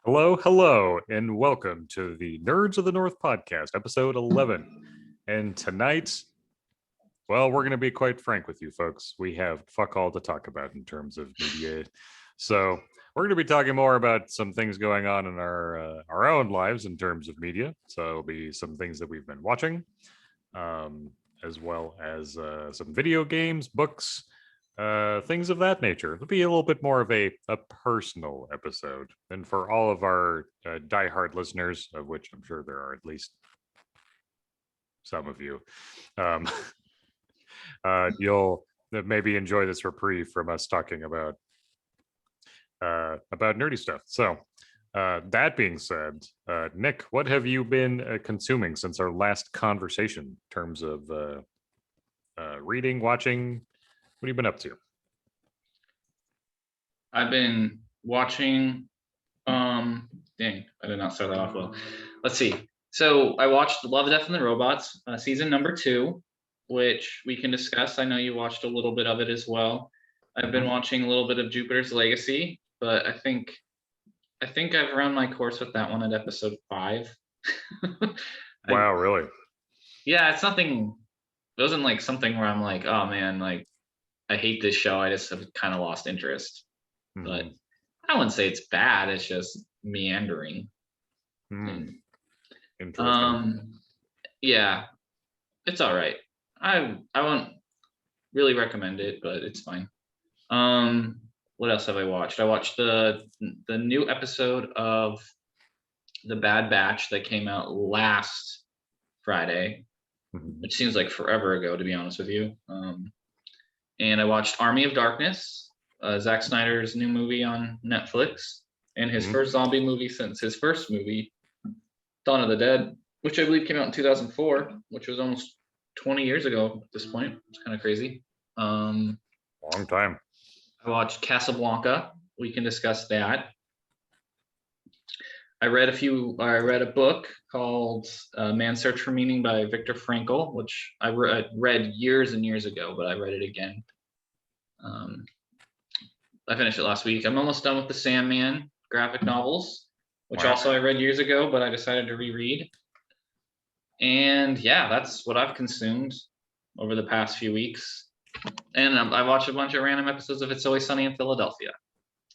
Hello, hello, and welcome to the Nerds of the North podcast, episode 11. And tonight, well, we're going to be quite frank with you folks. We have fuck all to talk about in terms of media. So we're going to be talking more about some things going on in our own lives in terms of media. So it'll be some things that we've been watching, as well as some video games, books, things of that nature. It'll be a little bit more of a personal episode. And for all of our diehard listeners, of which I'm sure there are at least some of you, you'll maybe enjoy this reprieve from us talking about nerdy stuff. So that being said, Nick, what have you been consuming since our last conversation in terms of reading, watching? What have you been up to? I've been watching, dang, I did not start that off well. Let's see. So I watched Love, Death, and the Robots, season number 2, which we can discuss. I know you watched a little bit of it as well. I've been watching a little bit of Jupiter's Legacy, but I think I've run my course with that one at episode 5. Wow, really? Yeah, it's nothing. It wasn't like something where I'm like, oh man, like I hate this show. I just have kind of lost interest. But I wouldn't say it's bad. It's just meandering. Interesting. Yeah, it's all right. I won't really recommend it, but it's fine. What else have I watched? I watched the new episode of The Bad Batch that came out last Friday, which seems like forever ago, to be honest with you. And I watched Army of Darkness, Zack Snyder's new movie on Netflix, and his first zombie movie since his first movie, Dawn of the Dead, which I believe came out in 2004, which was almost 20 years ago at this point. It's kind of crazy. Long time. I watched Casablanca. We can discuss that. I read a book called Man's Search for Meaning by Viktor Frankl, which I read years and years ago, but I read it again. I finished it last week. I'm almost done with the Sandman graphic novels, which also I read years ago, but I decided to reread. And yeah, that's what I've consumed over the past few weeks. And I watched a bunch of random episodes of It's Always Sunny in Philadelphia,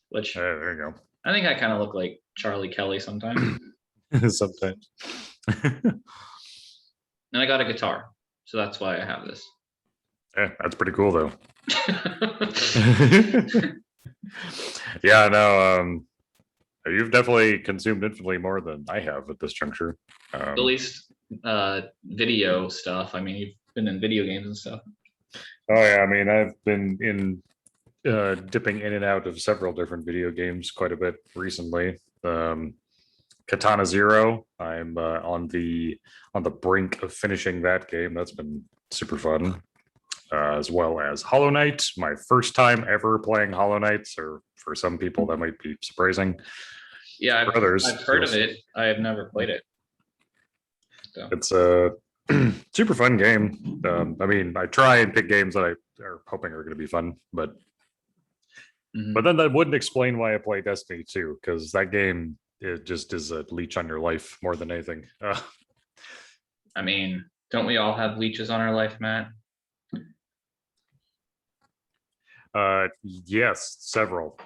which there you go. I think I kind of look like Charlie Kelly sometimes. Sometimes. And I got a guitar, so that's why I have this. Yeah, that's pretty cool, though. Yeah, no, you've definitely consumed infinitely more than I have at this juncture. At least video stuff. I mean, you've been in video games and stuff. Oh yeah, I mean, I've been dipping in and out of several different video games quite a bit recently. Katana Zero, I'm on the brink of finishing that game. That's been super fun. As well as Hollow Knight, my first time ever playing Hollow Knight, or for some people that might be surprising. Yeah, I've heard of it. I have never played it. So. It's a super fun game. I mean, I try and pick games that I are hoping are going to be fun, but then that wouldn't explain why I play Destiny 2, because that game, it just is a leech on your life more than anything. I mean, don't we all have leeches on our life, Matt? Yes, several.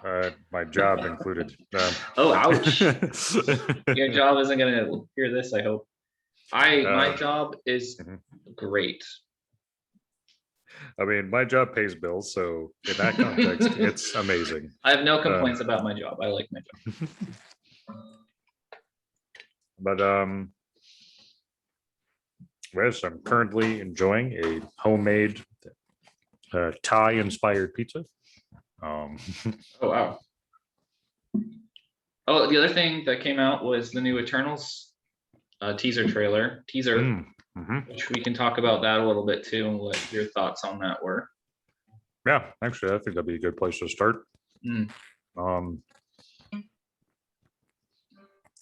My job included. Oh, ouch! Your job isn't gonna hear this, I hope. My job is great. I mean, my job pays bills, so in that context, it's amazing. I have no complaints about my job. I like my job. But yes, I'm currently enjoying a homemade Thai-inspired pizza. Oh wow! Oh, the other thing that came out was the new Eternals teaser, which we can talk about that a little bit too, and what your thoughts on that were. Yeah, actually, I think that'd be a good place to start. From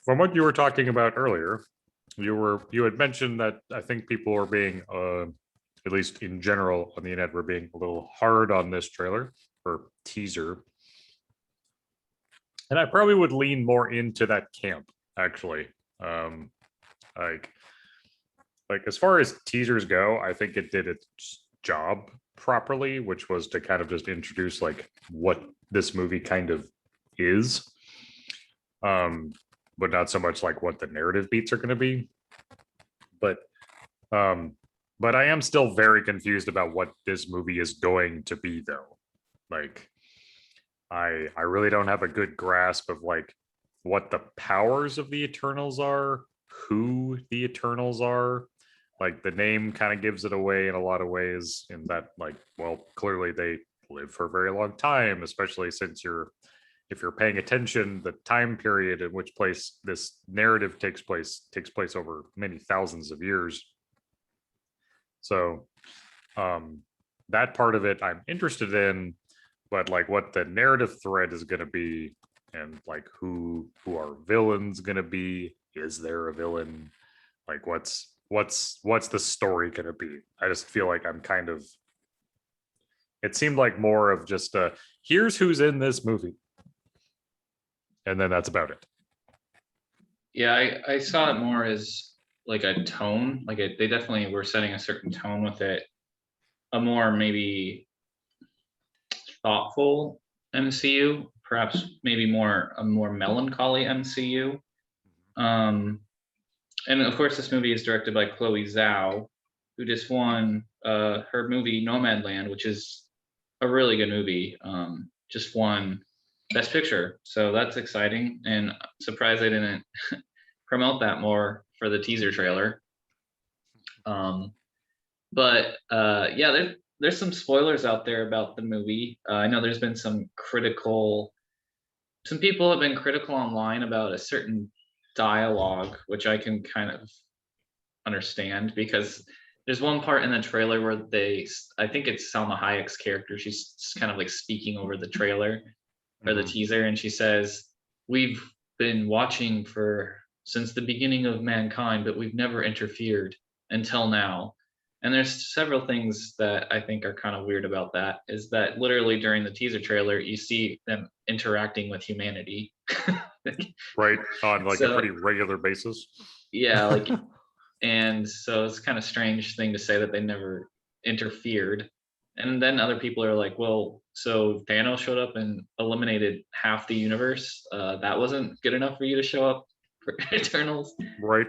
what you were talking about earlier, you had mentioned that I think people were being at least in general on the internet, we're being a little hard on this trailer or teaser. And I probably would lean more into that camp, actually. Um, like as far as teasers go, I think it did its job properly, which was to kind of just introduce like what this movie kind of is. But not so much like what the narrative beats are going to be. But um, but I am still very confused about what this movie is going to be, though. Like, I really don't have a good grasp of like what the powers of the Eternals are, who the Eternals are. Like the name kind of gives it away in a lot of ways, in that like, well, clearly they live for a very long time, especially since if you're paying attention, the time period in which place this narrative takes place over many thousands of years. So that part of it I'm interested in, but like what the narrative thread is going to be, and like who are villains going to be, is there a villain, like what's the story going to be? I just feel like I'm kind of, it seemed like more of just here's who's in this movie, and then that's about it. Yeah, I saw it more as like a tone. Like they definitely were setting a certain tone with it. A more maybe thoughtful MCU, perhaps maybe a more melancholy MCU. And of course, this movie is directed by Chloe Zhao, who just won her movie Nomadland, which is a really good movie. Just won Best Picture, so that's exciting. And I'm surprised they didn't promote that more for the teaser trailer. But yeah, there's some spoilers out there about the movie. I know there's been some people have been critical online about a certain dialogue, which I can kind of understand, because there's one part in the trailer where I think it's Salma Hayek's character. She's kind of like speaking over the trailer or the teaser, and she says, "We've been watching since the beginning of mankind, but we've never interfered until now." And there's several things that I think are kind of weird about that. Is that literally during the teaser trailer, you see them interacting with humanity, right, on like a so pretty regular basis. yeah, like, and so it's kind of strange thing to say that they never interfered. And then other people are like, well, so Thanos showed up and eliminated half the universe. That wasn't good enough for you to show up for Eternals, right?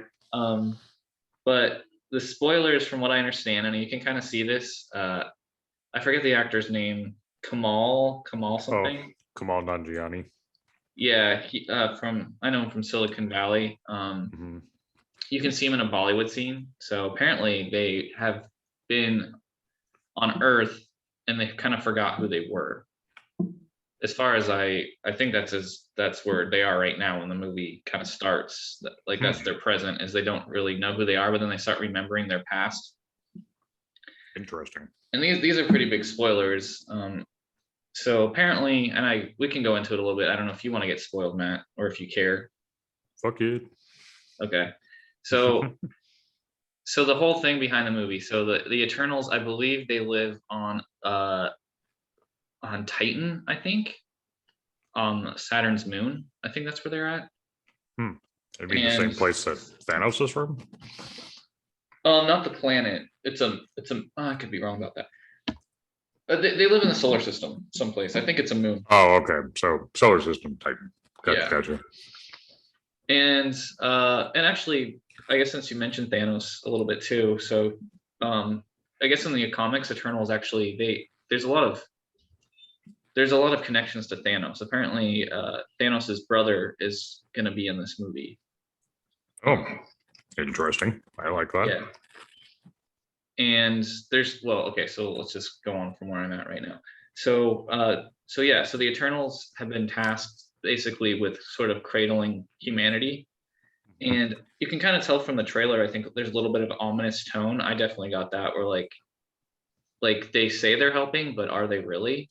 But the spoilers, from what I understand, and you can kind of see this. I forget the actor's name. Kamal something. Oh, Kamal Nanjiani. Yeah, I know him from Silicon Valley. You can see him in a Bollywood scene. So apparently they have been on Earth and they kind of forgot who they were. As far as I think that's where they are right now when the movie kind of starts. Like that's their present, is they don't really know who they are, but then they start remembering their past. Interesting. And these are pretty big spoilers. So apparently, and we can go into it a little bit. I don't know if you want to get spoiled, Matt, or if you care. Fuck it. Okay. So so the whole thing behind the movie. So the Eternals, I believe they live on Titan, I think, on Saturn's moon. I think that's where they're at. It'd be the same place that Thanos is from. Not the planet. I could be wrong about that. They live in the solar system someplace. I think it's a moon. Oh, okay. So solar system Titan. Gotcha. And actually, I guess since you mentioned Thanos a little bit too, so I guess in the comics, Eternals actually there's a lot of connections to Thanos. Apparently, Thanos's brother is going to be in this movie. Oh, interesting. I like that. Yeah. And okay, so let's just go on from where I'm at right now. So the Eternals have been tasked basically with sort of cradling humanity. And you can kind of tell from the trailer, I think there's a little bit of ominous tone. I definitely got that, where like they say they're helping, but are they really?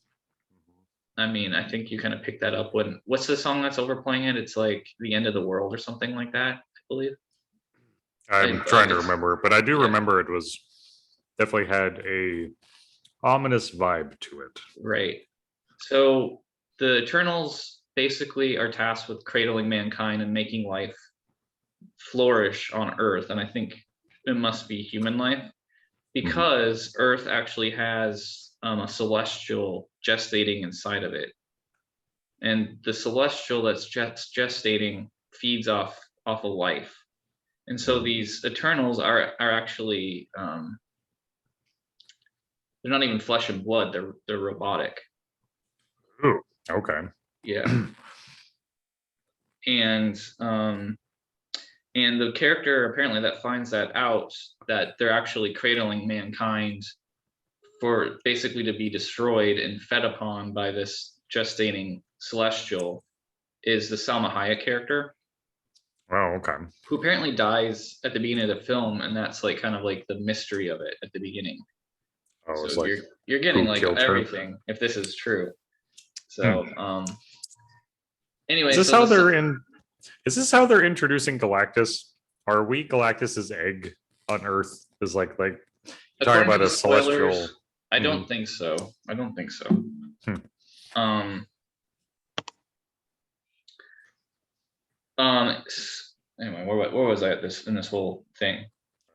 I mean, I think you kind of pick that up what's the song that's overplaying it? It's like The End of the World or something like that, I believe. I'm trying to remember, but I do remember it was definitely had a ominous vibe to it. Right. So the Eternals basically are tasked with cradling mankind and making life flourish on Earth, and I think it must be human life because Earth actually has a celestial gestating inside of it, and the celestial that's gestating feeds off of life, and so these Eternals are actually they're not even flesh and blood; they're robotic. Ooh, okay. Yeah, and the character apparently that finds that out, that they're actually cradling mankind for basically to be destroyed and fed upon by this gestating celestial, is the Salma Hayek character, Oh, okay. who apparently dies at the beginning of the film, and that's like kind of like the mystery of it at the beginning. Oh, So it's like you're getting who like killed her? everything if this is true. So anyway, Is this so how they're in? Is this how they're introducing Galactus? Are we Galactus's egg on Earth? Is like talking according about to a the spoilers, celestial? I don't think so. I don't think so. Anyway, where was I at this in this whole thing?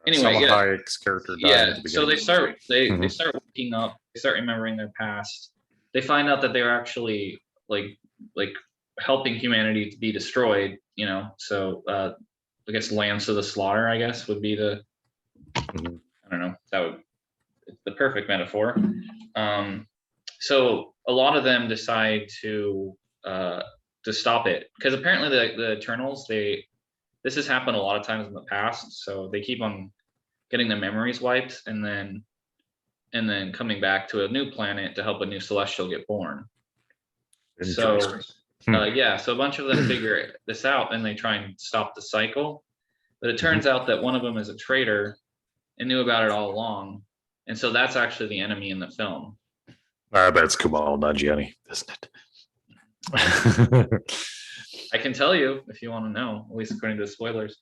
Anyway, Salma yeah, Hayek's character died at the so beginning. they start waking up, they start remembering their past. They find out that they were actually like helping humanity to be destroyed, you know. So I guess lambs to the slaughter, I guess, would be the I don't know, that would it's the perfect metaphor. So a lot of them decide to stop it, because apparently the Eternals, this has happened a lot of times in the past, so they keep on getting their memories wiped and then coming back to a new planet to help a new celestial get born. So yeah, so a bunch of them figure this out and they try and stop the cycle, but it turns out that one of them is a traitor and knew about it all along, and so that's actually the enemy in the film. That's Kumail Nanjiani, isn't it? I can tell you if you want to know, at least according to the spoilers.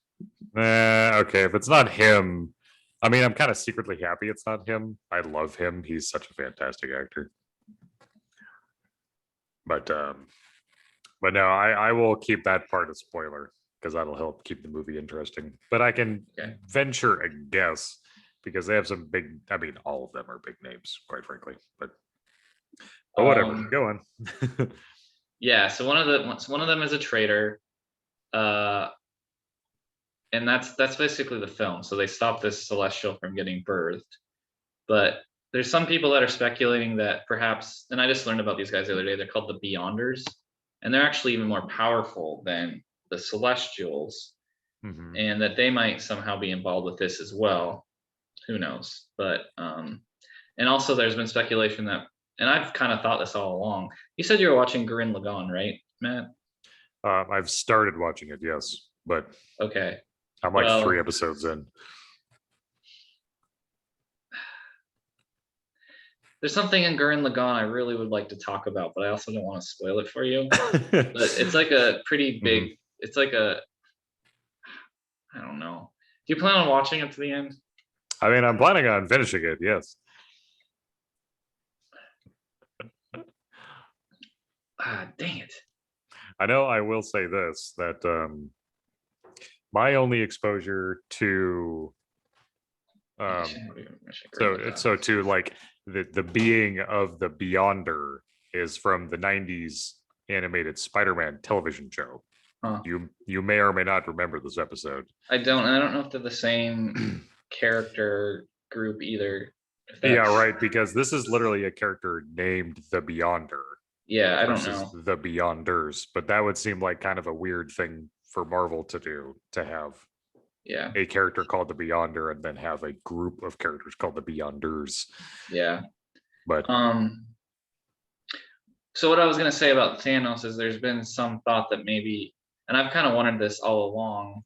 Okay, if it's not him, I mean, I'm kind of secretly happy it's not him. I love him. He's such a fantastic actor. But no, I will keep that part a spoiler because that'll help keep the movie interesting. But I can venture a guess because they have some big. I mean, all of them are big names, quite frankly. But whatever, go on. Yeah, so one of them is a traitor, and that's basically the film. So they stop this celestial from getting birthed, but there's some people that are speculating that perhaps, and I just learned about these guys the other day. They're called the Beyonders, and they're actually even more powerful than the Celestials, and that they might somehow be involved with this as well. Who knows? But and also there's been speculation that, and I've kind of thought this all along. You said you were watching Gurren Lagann, right, Matt? I've started watching it, yes, but okay, I'm like 3 episodes in. There's something in Gurren Lagann I really would like to talk about, but I also don't want to spoil it for you. But it's like a pretty big. It's like a. I don't know. Do you plan on watching it to the end? I mean, I'm planning on finishing it. Yes. Dang it. I know I will say this, that my only exposure to so to like the being of the Beyonder is from the 90s animated Spider-Man television show. You may or may not remember this episode. I don't know if they're the same character group either. Yeah, right, because this is literally a character named the Beyonder. Yeah, I don't know. The Beyonders, but that would seem like kind of a weird thing for Marvel to do, to have a character called the Beyonder and then have a group of characters called the Beyonders. Yeah. But so what I was going to say about Thanos is there's been some thought that maybe, and I've kind of wanted this all along,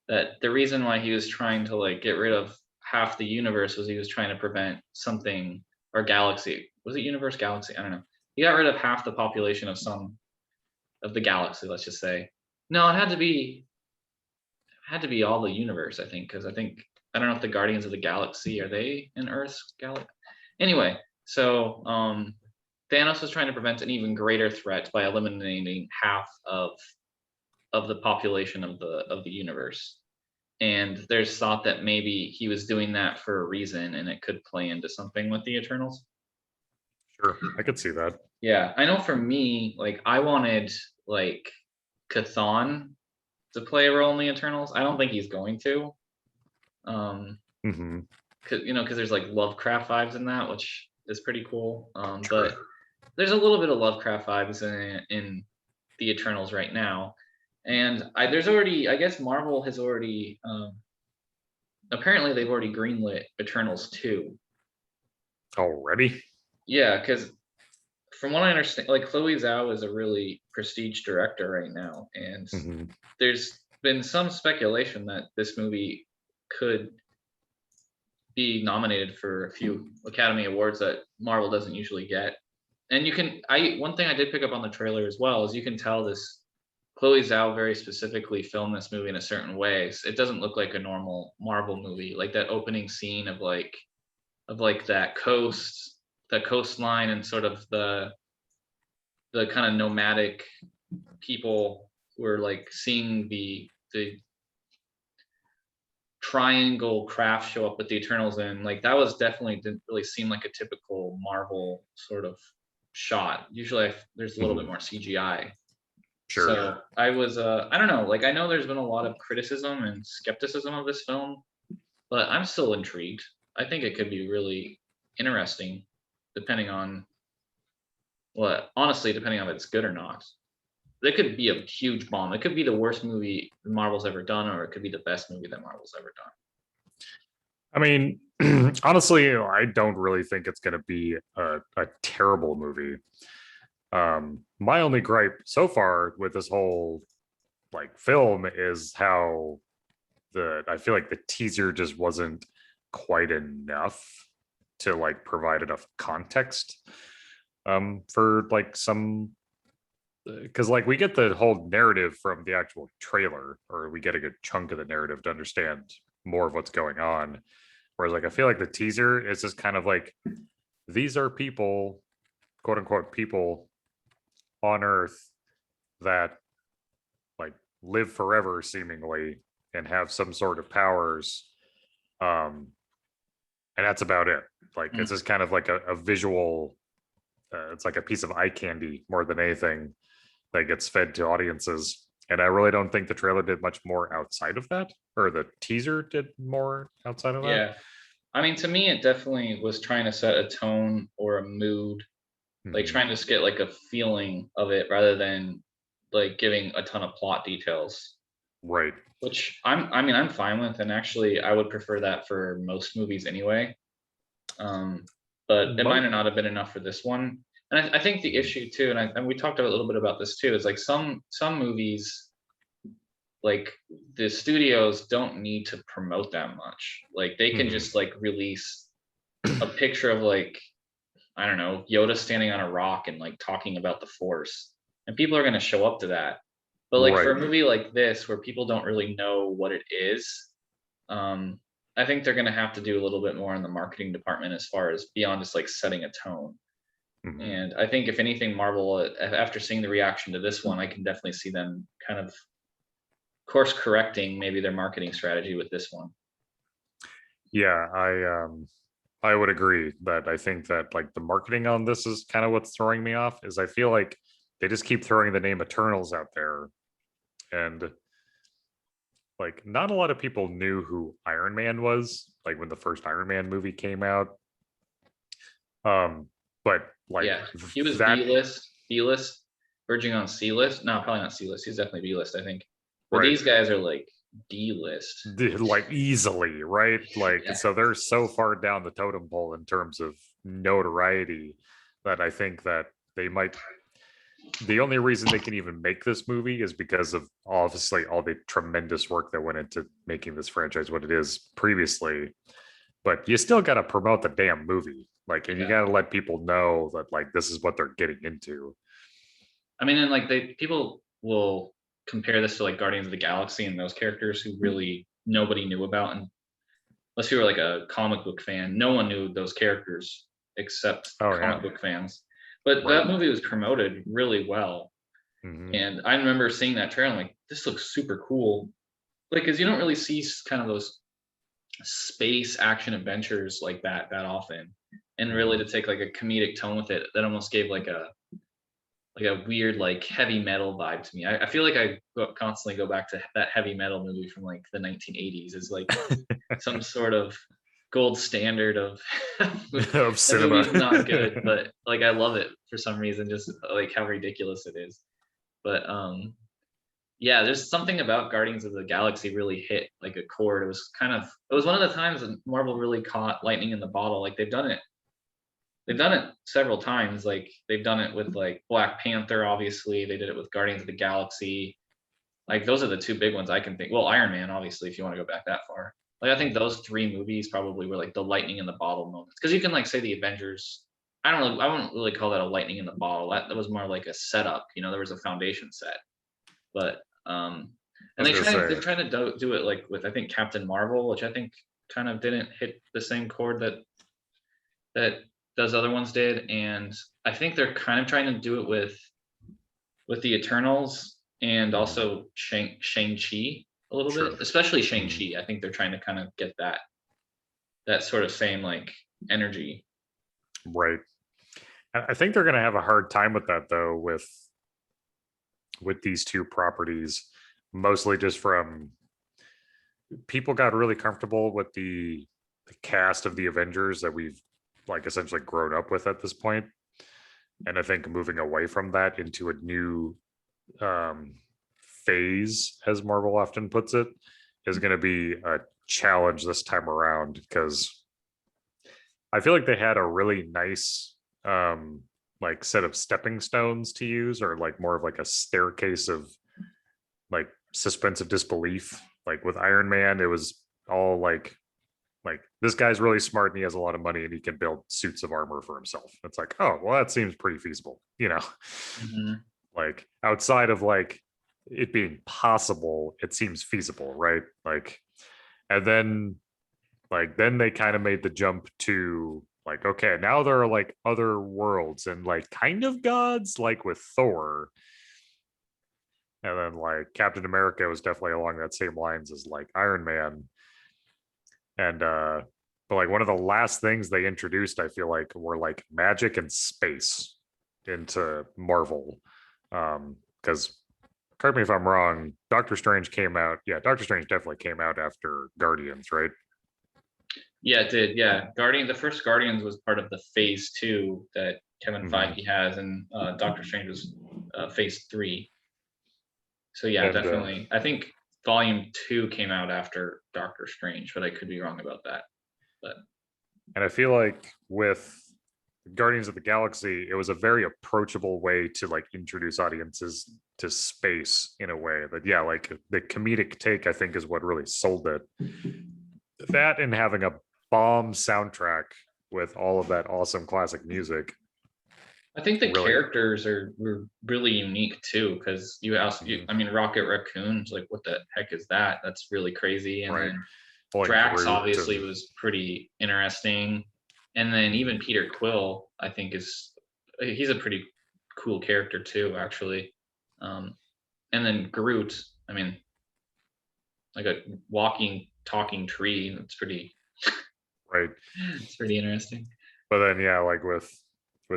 that the reason why he was trying to like get rid of half the universe was he was trying to prevent something, or galaxy. Was it universe, galaxy? I don't know. He got rid of half the population of some of the galaxy, let's just say. No, it had to be all the universe, I think, because I don't know if the Guardians of the Galaxy, are they in Earth's galaxy? Anyway, so Thanos was trying to prevent an even greater threat by eliminating half of the population of the universe. And there's thought that maybe he was doing that for a reason, and it could play into something with the Eternals. Sure, I could see that. Yeah, I know for me, like I wanted like Chthon to play a role in the Eternals. I don't think he's going to. Mm-hmm. Because there's like Lovecraft vibes in that, which is pretty cool. Sure. But there's a little bit of Lovecraft vibes in the Eternals right now, and there's already, I guess Marvel has already apparently they've already greenlit Eternals 2. Already? Yeah, because from what I understand, like Chloe Zhao is a really prestige director right now, and Mm-hmm. there's been some speculation that this movie could be nominated for a few Academy Awards that Marvel doesn't usually get. And one thing I did pick up on the trailer as well is you can tell this Chloe Zhao very specifically filmed this movie in a certain way. It doesn't look like a normal Marvel movie, like that opening scene of that coastline, and sort of the kind of nomadic people who are like seeing the triangle craft show up with the Eternals in. Like that was definitely didn't really seem like a typical Marvel sort of shot. Usually there's a little bit more CGI. Sure. So I was I don't know, like I know there's been a lot of criticism and skepticism of this film, but I'm still intrigued. I think it could be really interesting, depending on depending on if it's good or not. It could be a huge bomb. It could be the worst movie Marvel's ever done, or it could be the best movie that Marvel's ever done. I mean, honestly, I don't really think it's going to be a terrible movie. My only gripe so far with this whole like film is how I feel like the teaser just wasn't quite enough to like provide enough context for like some, because like we get the whole narrative from the actual trailer, or we get a good chunk of the narrative to understand more of what's going on. Whereas like I feel like the teaser is just kind of like, these are people, quote unquote people on Earth that like live forever seemingly and have some sort of powers. And that's about it. Like it's just kind of like a visual, it's like a piece of eye candy more than anything that gets fed to audiences. And I really don't think the trailer did much more outside of that, or the teaser did more outside of that. Yeah. I mean, to me, it definitely was trying to set a tone or a mood, like trying to just get like a feeling of it rather than like giving a ton of plot details. Right. Which I'm fine with, and actually I would prefer that for most movies anyway. But it might not have been enough for this one. And I think the issue too, and we talked a little bit about this too, is like some movies, like the studios don't need to promote that much. Like they can just like release a picture of like, I don't know, Yoda standing on a rock and like talking about the Force, and people are going to show up to that. But like for a movie like this, where people don't really know what it is, I think they're going to have to do a little bit more in the marketing department as far as beyond just like setting a tone. And I think if anything, Marvel, after seeing the reaction to this one, I can definitely see them kind of course correcting maybe their marketing strategy with this one. Yeah, I would agree that I think that like the marketing on this is kind of what's throwing me off, is I feel like they just keep throwing the name Eternals out there, and like not a lot of people knew who Iron Man was, like when the first Iron Man movie came out. But like, yeah, he was B-list, verging on C-list. No, probably not C-list. He's definitely B-list, I think. But these guys are like D-list, like easily, right? Like, so they're so far down the totem pole in terms of notoriety that I think that they might, the only reason they can even make this movie is because of obviously all the tremendous work that went into making this franchise what it is previously. But you still got to promote the damn movie, like, and you got to let people know that like this is what they're getting into. I mean, and like people will compare this to like Guardians of the Galaxy and those characters who really nobody knew about, and unless you were like a comic book fan, no one knew those characters except comic book fans. But Right. that movie was promoted really well. Hmm. And I remember seeing that trailer, I'm like, this looks super cool. Like, because you don't really see kind of those space action adventures like that often. And really Hmm. to take like a comedic tone with it, that almost gave like a weird like heavy metal vibe to me. I feel like constantly go back to that heavy metal movie from like the 1980s as like some sort of gold standard of Of that cinema. movie's not good, but like I love it for some reason, just like how ridiculous it is. But yeah, there's something about Guardians of the Galaxy really hit like a chord. It was one of the times that Marvel really caught lightning in the bottle. Like they've done it several times. Like they've done it with like Black Panther, obviously. They did it with Guardians of the Galaxy. Like those are the two big ones I can think. Well, Iron Man, obviously, if you want to go back that far. Like I think those three movies probably were like the lightning in the bottle moments. Because you can like say the Avengers. I wouldn't really call that a lightning in the bottle. That was more like a setup. You know, there was a foundation set. But I and was gonna say, they're trying to do it like with I think Captain Marvel, which I think kind of didn't hit the same chord that those other ones did, and I think they're kind of trying to do it with the Eternals and mhm, also Shang-Chi a little bit, sure. especially Mhm. Shang-Chi. I think they're trying to kind of get that sort of same like energy. Right. I think they're gonna have a hard time with that though, with these two properties, mostly just from people got really comfortable with the cast of the Avengers that we've like essentially grown up with at this point. And I think moving away from that into a new um, phase, as Marvel often puts it, is going to be a challenge this time around because I feel like they had a really nice like set of stepping stones to use, or like more of like a staircase of like suspense of disbelief. Like with Iron Man, it was all like this guy's really smart and he has a lot of money and he can build suits of armor for himself. It's like, oh, well, that seems pretty feasible, you know. Hmm. Like outside of like it being possible, it seems feasible, right? Like, and then they kind of made the jump to like, okay, now there are like other worlds and like kind of gods, like with Thor. And then like Captain America was definitely along that same lines as like Iron Man. And but like one of the last things they introduced, I feel like, were like magic and space into Marvel. Because correct me if I'm wrong, Doctor Strange came out. Yeah, Doctor Strange definitely came out after Guardians, right? Yeah, it did. Yeah, the first Guardians was part of the Phase 2 that Kevin Mm-hmm. Feige has, and Doctor Strange was Phase 3. So yeah, And definitely. I think Volume 2 came out after Doctor Strange, but I could be wrong about that. But I feel like with Guardians of the Galaxy, it was a very approachable way to like introduce audiences to space in a way that, yeah, like the comedic take, I think, is what really sold it. That and having a bomb soundtrack with all of that awesome classic music, I think the really. characters were really unique too, because Mhm. I mean, Rocket Raccoon's like, what the heck is that? That's really crazy. And Right. then Pulling Drax Groot obviously and was pretty interesting. And then even mhm. Peter Quill, I think he's a pretty cool character too, actually. Um, and then Groot, I mean, like a walking, talking tree. That's pretty, Right. it's pretty interesting. But then yeah, like with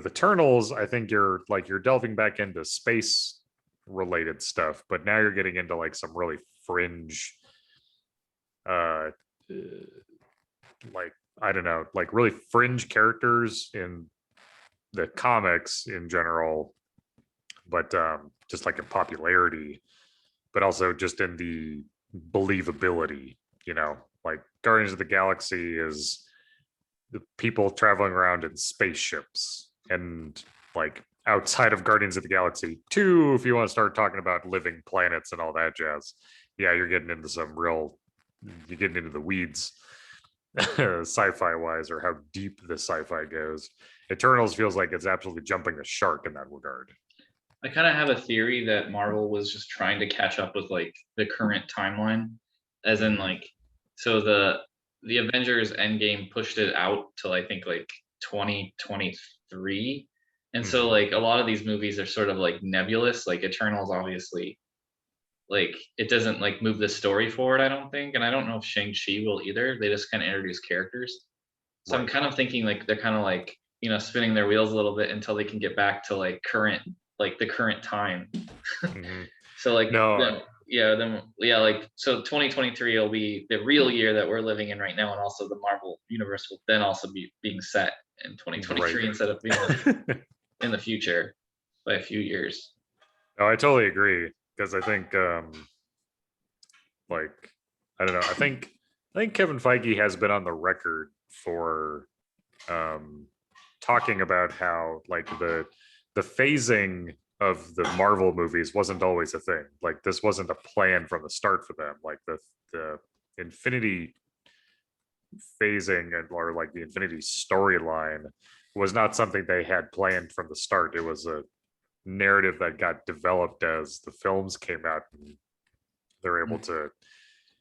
Eternals, I think you're delving back into space related stuff, but now you're getting into like some really fringe uh like I don't know, like really fringe characters in the comics in general, but just like in popularity, but also just in the believability, you know, like Guardians of the Galaxy is the people traveling around in spaceships and like outside of Guardians of the Galaxy 2, if you want to start talking about living planets and all that jazz, yeah, you're getting into the weeds sci-fi wise, or how deep the sci-fi goes. Eternals feels like it's absolutely jumping the shark in that regard. I kind of have a theory that Marvel was just trying to catch up with like the current timeline, as in Mm-hmm. like, so the Avengers Endgame pushed it out till I think like 2023, And so like a lot of these movies are sort of like nebulous. Like Eternals, obviously, like it doesn't like move the story forward, I don't think. And I don't know if Shang-Chi will either. They just kind of introduce characters. So I'm Right. kind of thinking like they're kind of like, spinning their wheels a little bit until they can get back to like the current time. Hmm. So like No, like so 2023 will be the real year that we're living in right now, and also the Marvel universe will then also be being set in right. 2023 instead of being in the future by a few years. No, I totally agree because I think like I don't know. I think Kevin Feige has been on the record for talking about how like the phasing of the Marvel movies wasn't always a thing. Like this wasn't a plan from the start for them. Like the Infinity phasing and or like the Infinity storyline was not something they had planned from the start. It was a narrative that got developed as the films came out, and they're able to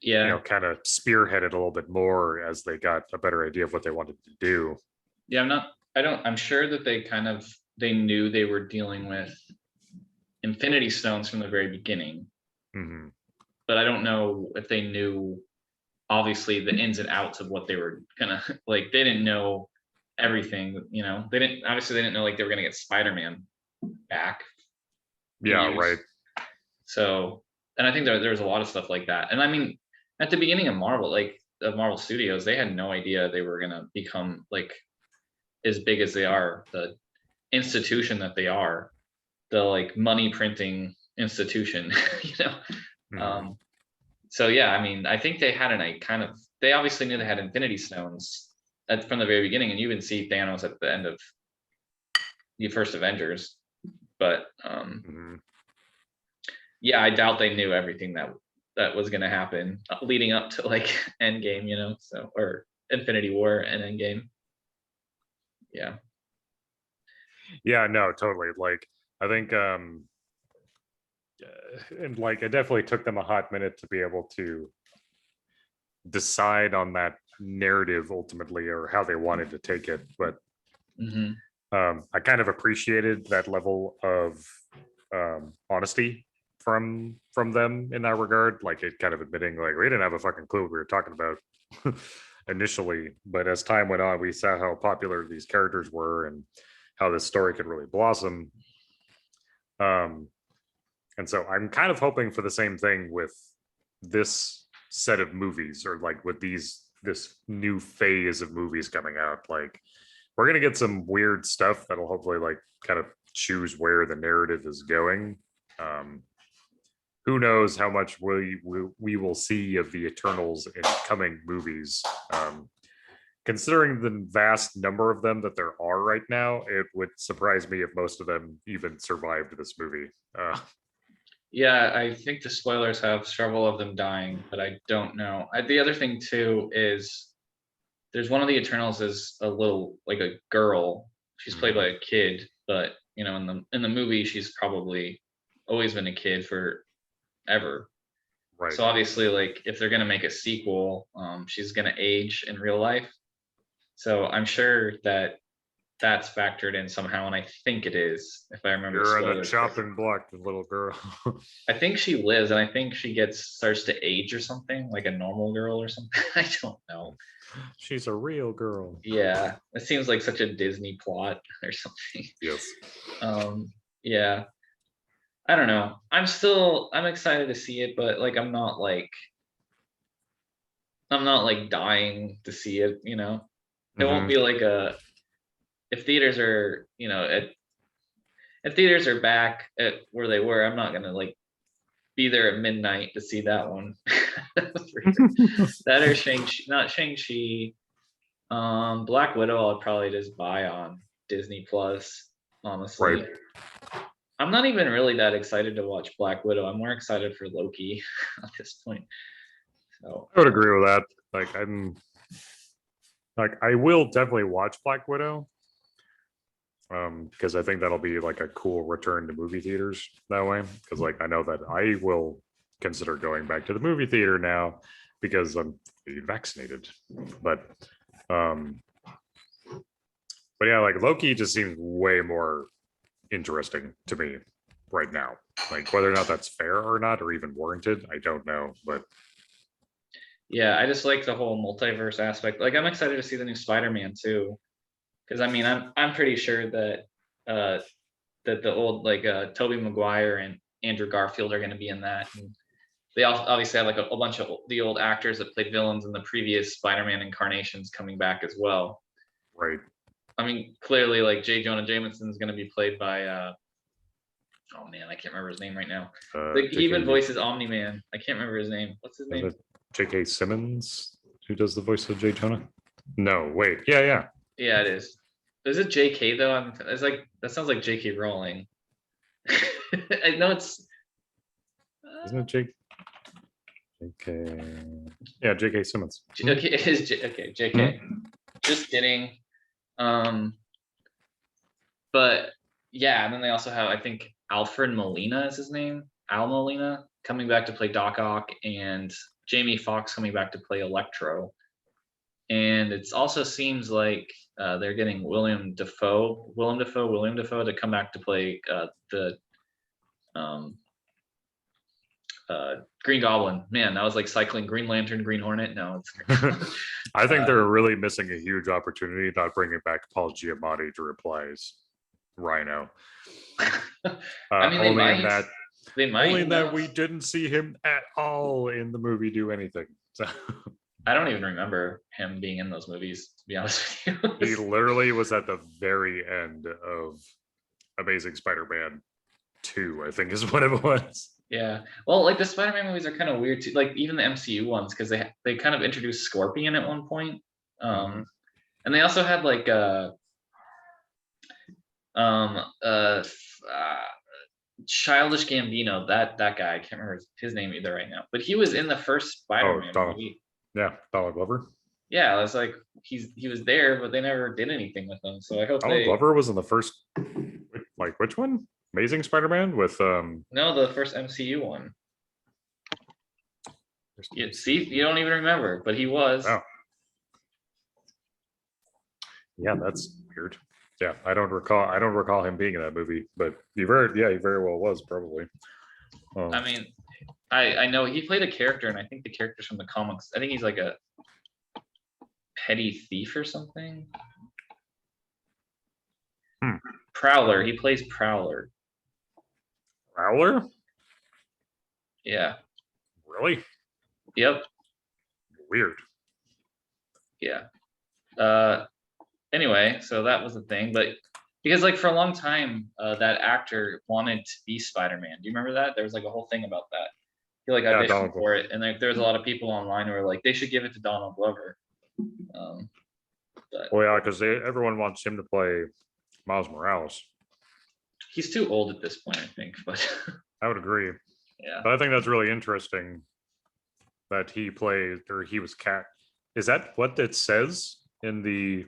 Yeah, kind of spearhead it a little bit more as they got a better idea of what they wanted to do. yeah. I'm sure that they knew they were dealing with Infinity Stones from the very beginning, Hmm. but I don't know if they knew obviously the ins and outs of what they were gonna like. They didn't know everything. They didn't know like they were gonna get Spider-Man back to Yeah, right. use. So, and I think there was a lot of stuff like that. And I mean, at the beginning of Marvel, like of Marvel Studios, they had no idea they were gonna become like as big as they are, the institution that they are, the like money printing institution, you know. Hmm. Um, so yeah, I mean, I think they had they obviously knew they had Infinity Stones from the very beginning, and you even see Thanos at the end of the first Avengers. But Hmm. yeah, I doubt they knew everything that was going to happen leading up to like Endgame, so or Infinity War and Endgame. Yeah. Yeah, no, totally. Like I think and like it definitely took them a hot minute to be able to decide on that narrative ultimately or how they wanted to take it. But Hmm. I kind of appreciated that level of honesty from them in that regard. Like it kind of admitting like we didn't have a fucking clue what we were talking about initially, but as time went on, we saw how popular these characters were and how this story could really blossom. Um, and so I'm kind of hoping for the same thing with this set of movies, or like with this new phase of movies coming out. Like we're gonna get some weird stuff that'll hopefully like kind of choose where the narrative is going. Um, who knows how much we will see of the Eternals in coming movies. Considering the vast number of them that there are right now, it would surprise me if most of them even survived this movie. Yeah, I think the spoilers have several of them dying, but I don't know. The other thing too is there's one of the Eternals is a little like a girl. She's played by Mhm. a kid, but in the movie she's probably always been a kid forever. Right. So obviously, like if they're gonna make a sequel, she's gonna age in real life. So I'm sure that that's factored in somehow, and I think it is, if I remember the You're on the spoilers correctly. chopping block, the little girl. I think she lives, and I think she starts to age or something, like a normal girl or something. I don't know. She's a real girl. Yeah, it seems like such a Disney plot or something. Yes. Yeah, I don't know. I'm excited to see it, but like I'm not like dying to see it. It won't Hmm. be like a if theaters are if theaters are back at where they were. I'm not gonna like be there at midnight to see that one. That or Shang-Chi, not Shang-Chi. Black Widow, I'll probably just buy on Disney Plus. Right. Honestly, I'm not even really that excited to watch Black Widow. I'm more excited for Loki at this point. So, I would agree with that. I will definitely watch Black Widow. Because I think that'll be like a cool return to movie theaters that way. Because like I know that I will consider going back to the movie theater now because I'm vaccinated. But um, but yeah, like Loki just seems way more interesting to me right now. Like whether or not that's fair or not, or even warranted, I don't know. But Yeah, I just like the whole multiverse aspect. Like I'm excited to see the new Spider-Man too, because I mean I'm pretty sure that uh that the old like Tobey Maguire and Andrew Garfield are going to be in that. And they also obviously have like a bunch of the old actors that played villains in the previous Spider-Man incarnations coming back as well. right. I mean, clearly like J. Jonah Jameson is going to be played by oh man, I can't remember his name right now. He even voices Omni-Man. I can't remember his name. What's his name? J.K. Simmons, who does the voice of J. Jonah? No, wait. Yeah. Yeah, it is. Is it J.K. though? It's like that sounds like J.K. Rowling. I know it's. Isn't it J.K.? Yeah, J.K. Simmons. Okay, it is okay, J.K. Just kidding. But yeah, and then they also have I think Alfred Molina is his name. Al Molina coming back to play Doc Ock, and Jamie Foxx coming back to play Electro. And it also seems like they're getting William Dafoe to come back to play the um, Green Goblin. Man, that was like cycling Green Lantern, Green Hornet. No, it's. I think they're really missing a huge opportunity not bringing back Paul Giamatti to replace Rhino. I mean, only in that, they might. only that we didn't see him at all in the movie do anything. So. I don't even remember him being in those movies, to be honest with you. He literally was at the very end of Amazing Spider-Man 2, I think is what it was. Yeah. Well, like the Spider-Man movies are kind of weird too. Like even the MCU ones, because they kind of introduced Scorpion at one point. And they also had like Childish Gambino, that guy. I can't remember his name either right now, but he was in the first Spider-Man movie. Yeah, Donald Glover. Yeah, it was like he was there, but they never did anything with him. So I hope Donald Glover was in the first, like which one? Amazing Spider-Man with No, the first MCU one. See, you don't even remember, but he was. Oh. Yeah, that's weird. Yeah, I don't recall him being in that movie, but he very well was probably. I mean, I know he played a character, and I think the character's from the comics. I think he's like a petty thief or something. Prowler. He plays Prowler. Prowler? Yeah. Really? Yep. Weird. Yeah. Anyway, so that was the thing, but because like for a long time, that actor wanted to be Spider-Man. Do you remember that? There was like a whole thing about that. He like auditioned for it, and there was a lot of people online who were like, they should give it to Donald Glover. Well, yeah, because everyone wants him to play Miles Morales. He's too old at this point, I think. But I would agree. Yeah. But I think that's really interesting that he played, or he was cat. Is that what it says in the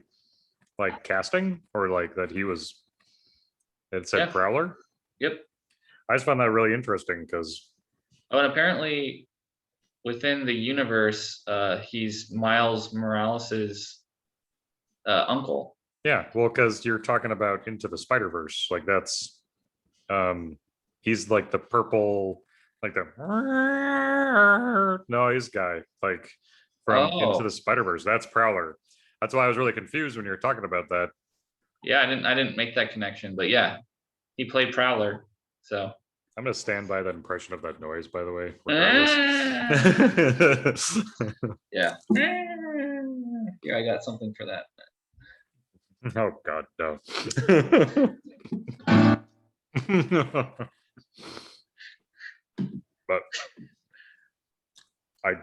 like casting, or like that he was? It said Prowler. Yep. I just found that really interesting because. Oh, and apparently, within the universe, he's Miles Morales's uncle. Yeah, well, because you're talking about Into the Spider-Verse, like that's, he's like the purple, like the noise guy, like from Into the Spider-Verse. That's Prowler. That's why I was really confused when you were talking about that. Yeah, I didn't make that connection, but yeah, he played Prowler. So I'm gonna stand by that impression of that noise, by the way. Yeah. Here, I got something for that. Oh God, no. But I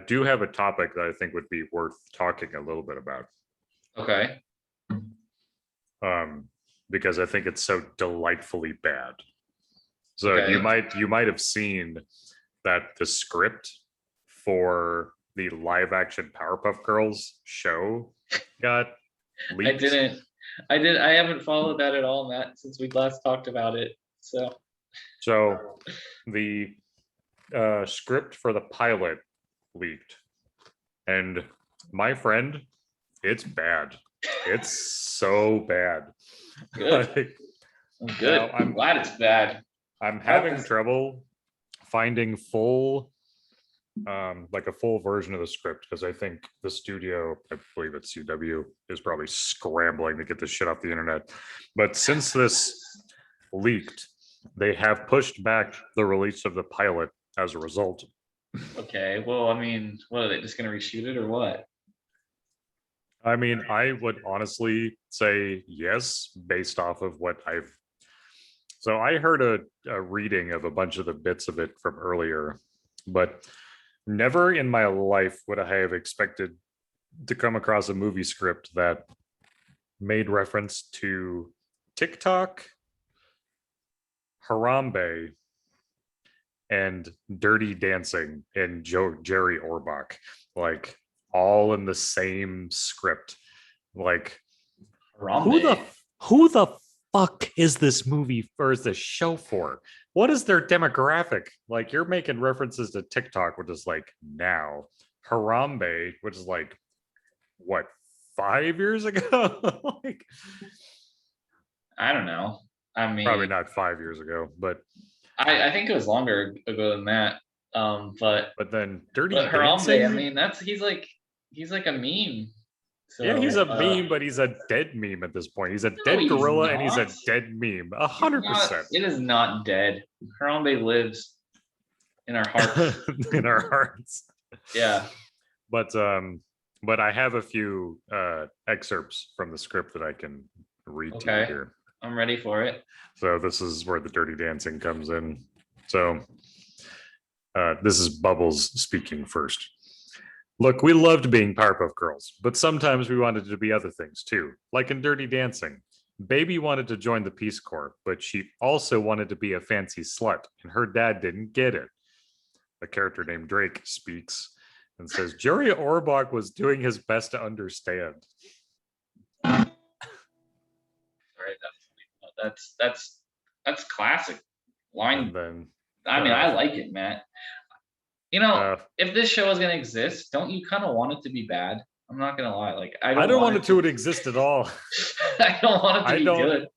do have a topic that I think would be worth talking a little bit about. Okay. Because I think it's so delightfully bad. So you might have seen that the script for the live action Powerpuff Girls show got leaked. I haven't followed that at all, Matt, since we last talked about it. So the script for the pilot leaked, and my friend, it's bad. It's so bad. Good. Like, Good. now I'm glad it's bad. I'm having trouble finding full like a full version of the script, because I think the studio, I believe it's CW, is probably scrambling to get this shit off the internet. But since this leaked, they have pushed back the release of the pilot as a result. Okay. Well, I mean, what are they just gonna reshoot it or what? I mean, I would honestly say yes, based off of what I've. So I heard a reading of a bunch of the bits of it from earlier, but never in my life would I have expected to come across a movie script that made reference to TikTok, Harambe, and Dirty Dancing and Jerry Orbach, like all in the same script. Like who Harambe. the who the fuck is this movie or is this show for? What is their demographic? Like you're making references to TikTok, which is like now. Harambe, which is like what, 5 years ago? Like I don't know. I probably mean, not 5 years ago, I think it was longer ago than that. But but then Dirty Harambe, I Dancing. mean, that's he's like a meme. Yeah, he's So a meme, but he's a dead meme at this point. He's a no, dead he's gorilla and he's a not. dead meme. a He's hundred not. percent It is not dead. Harambe lives in our hearts. in our hearts. Yeah. But I have a few excerpts from the script that I can read to you Okay. here. I'm ready for it. So this is where the Dirty Dancing comes in. So this is Bubbles speaking first. Look, we loved being Powerpuff Girls, but sometimes we wanted to be other things too, like in Dirty Dancing. Baby wanted to join the Peace Corps, but she also wanted to be a fancy slut, and her dad didn't get it. A character named Drake speaks and says Jerry Orbach was doing his best to understand. All right. That's classic line. And then I mean, I like it, Matt. You know, if this show is gonna exist, don't you kind of want it to be bad? I'm not gonna lie. Like I don't want it to exist at all. I don't want it to be good.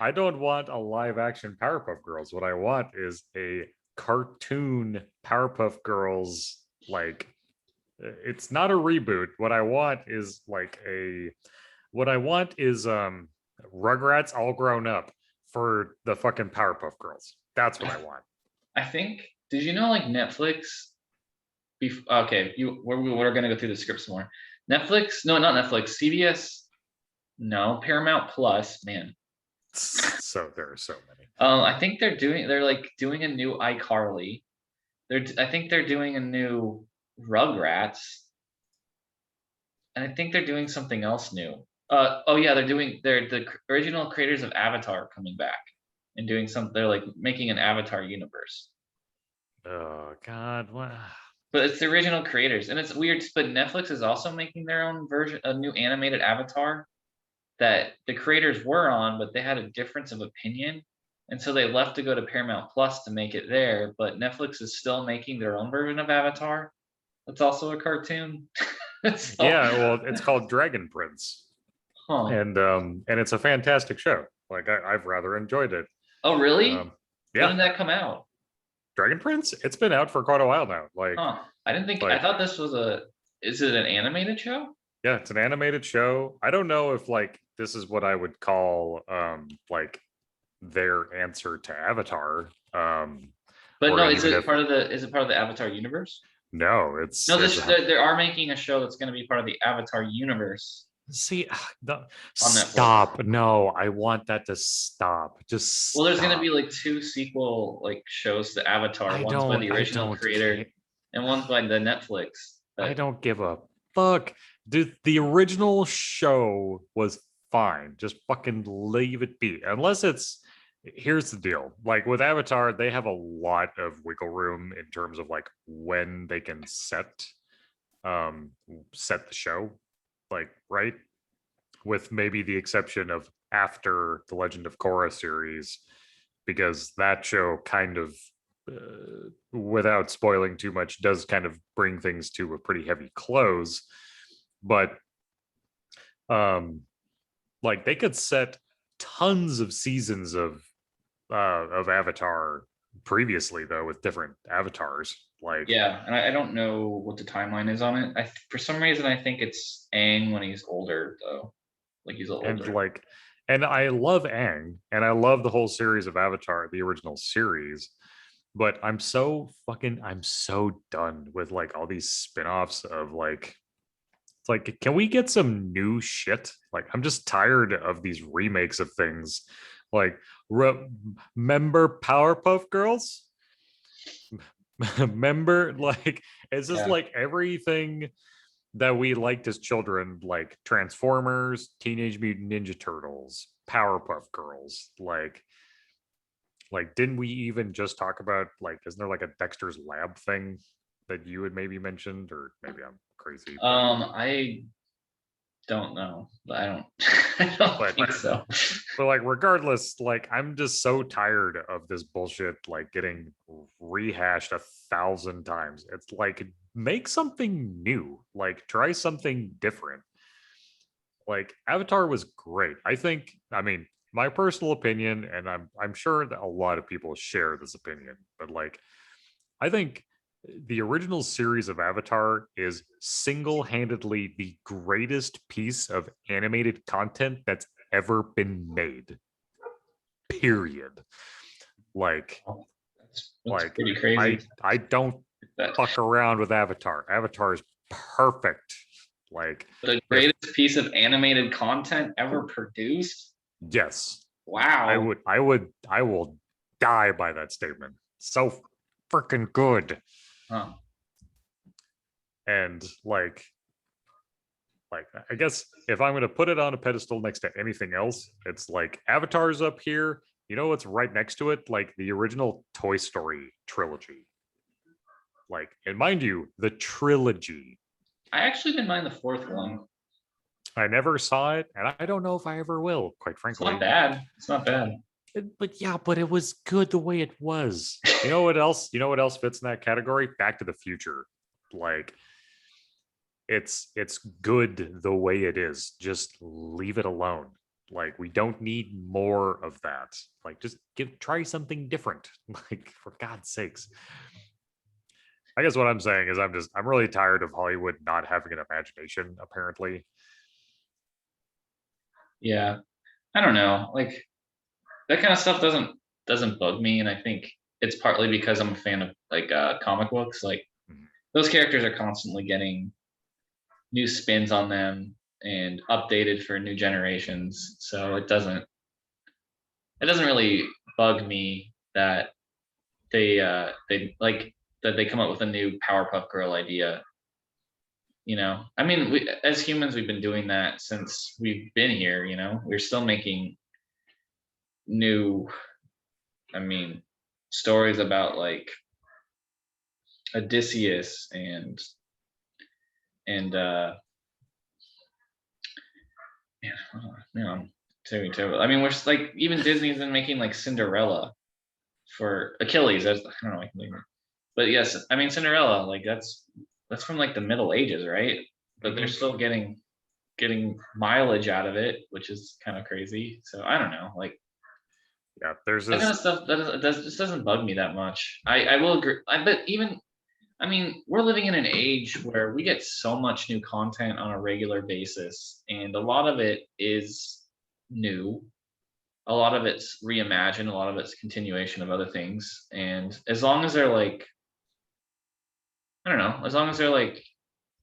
I don't want a live action Powerpuff Girls. What I want is a cartoon Powerpuff Girls. Like it's not a reboot. What I want is Rugrats all grown up for the fucking Powerpuff Girls. That's what I want. I think. Did you know like Netflix? Okay, we're gonna go through the scripts more. Netflix? No, not Netflix. CBS? No, Paramount Plus. Man. So there are so many. I think they're like doing a new iCarly. I think they're doing a new Rugrats, and I think they're doing something else new. Oh yeah, they're the original creators of Avatar coming back and doing some. They're like making an Avatar universe. Oh God, what? But it's the original creators, and it's weird. But Netflix is also making their own version, a new animated Avatar that the creators were on, but they had a difference of opinion, and so they left to go to Paramount Plus to make it there. But Netflix is still making their own version of Avatar. That's also a cartoon. So, yeah, well, it's called Dragon Prince, huh. and it's a fantastic show. Like I've rather enjoyed it. Oh really? Yeah. When did that come out? Dragon Prince? It's been out for quite a while now. Like, huh. I didn't think. I thought this was Is it an animated show? Yeah, it's an animated show. I don't know if like this is what I would call like their answer to Avatar. But no, is it part of the Avatar universe? No, it's no. They are making a show that's going to be part of the Avatar universe. See, stop. No, I want that to stop. Just well, there's going to be like 2 sequel like shows to Avatar. One's by the original creator, and one's by the Netflix. I don't give a fuck. Dude, the original show was fine. Just fucking leave it be. Unless it's, here's the deal. Like with Avatar, they have a lot of wiggle room in terms of like when they can set the show. Like, right? With maybe the exception of after the Legend of Korra series, because that show kind of without spoiling too much does kind of bring things to a pretty heavy close. But Like they could set tons of seasons of Avatar previously though with different avatars. Like Yeah, and I don't know what the timeline is on it. For some reason I think it's Aang when he's older though, like he's and older. like and I love Aang and I love the whole series of Avatar, the original series. But I'm so done with like all these spin-offs of like it's like, can we get some new shit? Like, I'm just tired of these remakes of things. Like, remember Powerpuff Girls? Remember, like, it's just Yeah. like everything that we liked as children, like Transformers, Teenage Mutant Ninja Turtles, Powerpuff Girls. Like, didn't we even just talk about like, isn't there like a Dexter's Lab thing that you had maybe mentioned, or maybe I'm crazy, I don't know. I don't I don't but think so. but like regardless, like I'm just so tired of this bullshit like getting rehashed 1,000 times. It's like make something new, like try something different. Like Avatar was great. I mean, my personal opinion, and I'm sure that a lot of people share this opinion, but like I think the original series of Avatar is single-handedly the greatest piece of animated content that's ever been made. Period. Like, That's like pretty crazy. I don't That fuck around with Avatar. Avatar is perfect. Like, the if greatest piece of animated content ever produced. yes, Wow. I will die by that statement. So freaking good. Huh. And like I guess if I'm going to put it on a pedestal next to anything else, it's like Avatar's up here. You know what's right next to it? Like the original Toy Story trilogy. Like, and mind you, the trilogy. I actually didn't mind the fourth one. I never saw it, and I don't know if I ever will, quite It's not frankly. bad. It's not bad. But yeah, but it was good the way it was. You know what else? You know what else fits in that category? Back to the Future. Like it's good the way it is. Just leave it alone. Like we don't need more of that. Like just try something different. Like for God's sakes. I guess what I'm saying is I'm really tired of Hollywood not having an imagination, apparently. Yeah. I don't know. Like that kind of stuff doesn't bug me, and I think it's partly because I'm a fan of like comic books. Like Mhm. those characters are constantly getting new spins on them and updated for new generations. So it doesn't really bug me that they like that they come up with a new Powerpuff Girl idea. I mean, as humans, we've been doing that since we've been here. We're still making new, I mean, stories about like Odysseus and man, I'm terrible. I mean, we're like even Disney's been making like Cinderella for Achilles. I don't know, but yes, I mean Cinderella. Like that's from like the Middle Ages, right? But they're Mhm. still getting mileage out of it, which is kind of crazy. So I don't know, like Yeah, there's that kind this. of stuff just doesn't bug me that much. I will agree. But even I mean, we're living in an age where we get so much new content on a regular basis, and a lot of it is new. A lot of it's reimagined. A lot of it's continuation of other things. And as long as they're like, I don't know, as long as they're like,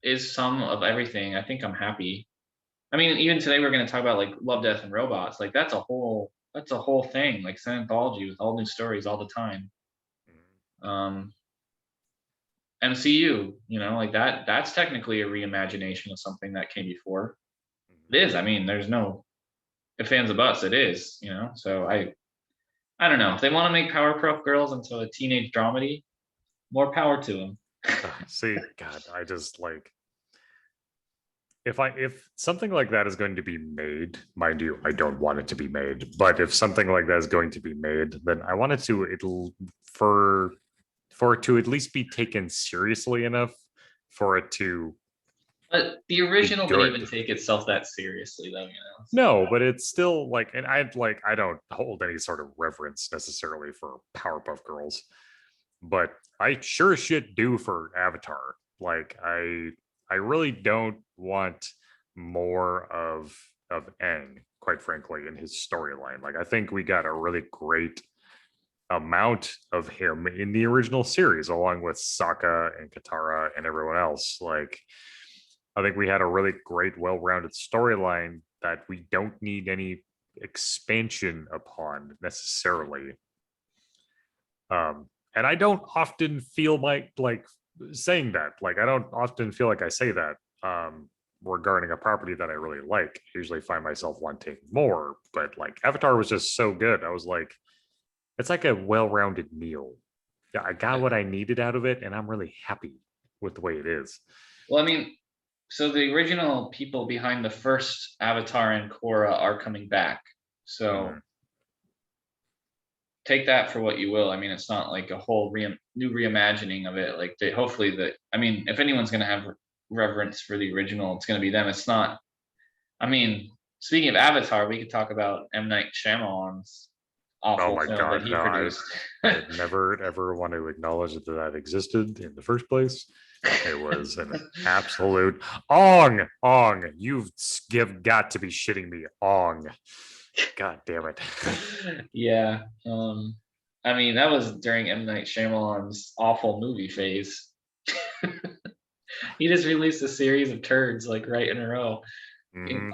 is some of everything, I think I'm happy. I mean, even today we're going to talk about like Love, Death, and Robots. Like that's a whole thing. Like it's an anthology with all new stories all the time. Um, MCU, like that's technically a reimagination of something that came before. It is. I mean, there's no if fans of us, it is, So I don't know. If they want to make Powerpuff Girls into a teenage dramedy, more power to them. See, God, I just like if something like that is going to be made, mind you, I don't want it to be made, but if something like that is going to be made, then I want it to for it to at least be taken seriously enough for it to But the original didn't even take itself that seriously, though. No, but it's still like, and I don't hold any sort of reverence necessarily for Powerpuff Girls, but I sure as shit do for Avatar. Like I really don't want more of Aang, quite frankly, in his storyline. Like I think we got a really great amount of him in the original series, along with Sokka and Katara and everyone else. Like I think we had a really great, well-rounded storyline that we don't need any expansion upon necessarily. And I don't often feel like saying that. Like I don't often feel like I say that regarding a property that I really like. I usually find myself wanting more, but like Avatar was just so good. I was like, it's like a well-rounded meal. Yeah, I got what I needed out of it, and I'm really happy with the way it is. Well, I mean, so the original people behind the first Avatar and Korra are coming back. So take that for what you will. I mean, it's not like a whole new reimagining of it. Like hopefully that, I mean, if anyone's going to have reverence for the original, it's going to be them. It's not, I mean, speaking of Avatar, we could talk about M. Night Shyamalan's awful film that he produced. I never ever want to acknowledge that that existed in the first place. It was an absolute Ong. You've got to be shitting me, Ong. God damn it. Yeah. I mean, that was during M. Night Shyamalan's awful movie phase. He just released a series of turds like right in a row,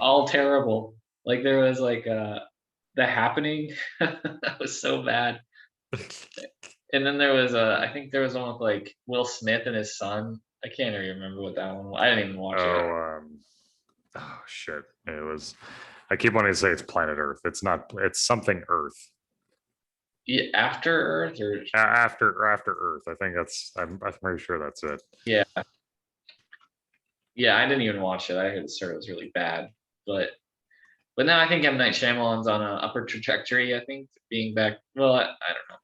all terrible. Like there was like The Happening. That was so bad. And then there was I think there was one with like Will Smith and his son. I can't even remember what that one was. I didn't even watch it. Oh shit. It was, I keep wanting to say it's Planet Earth. It's not, it's something Earth. Yeah, After Earth or after Earth. I think that's, I'm pretty sure that's it. Yeah. Yeah, I didn't even watch it. I heard it was really bad. But now I think M. Night Shyamalan's on an upper trajectory, I think, being back. Well, I don't know.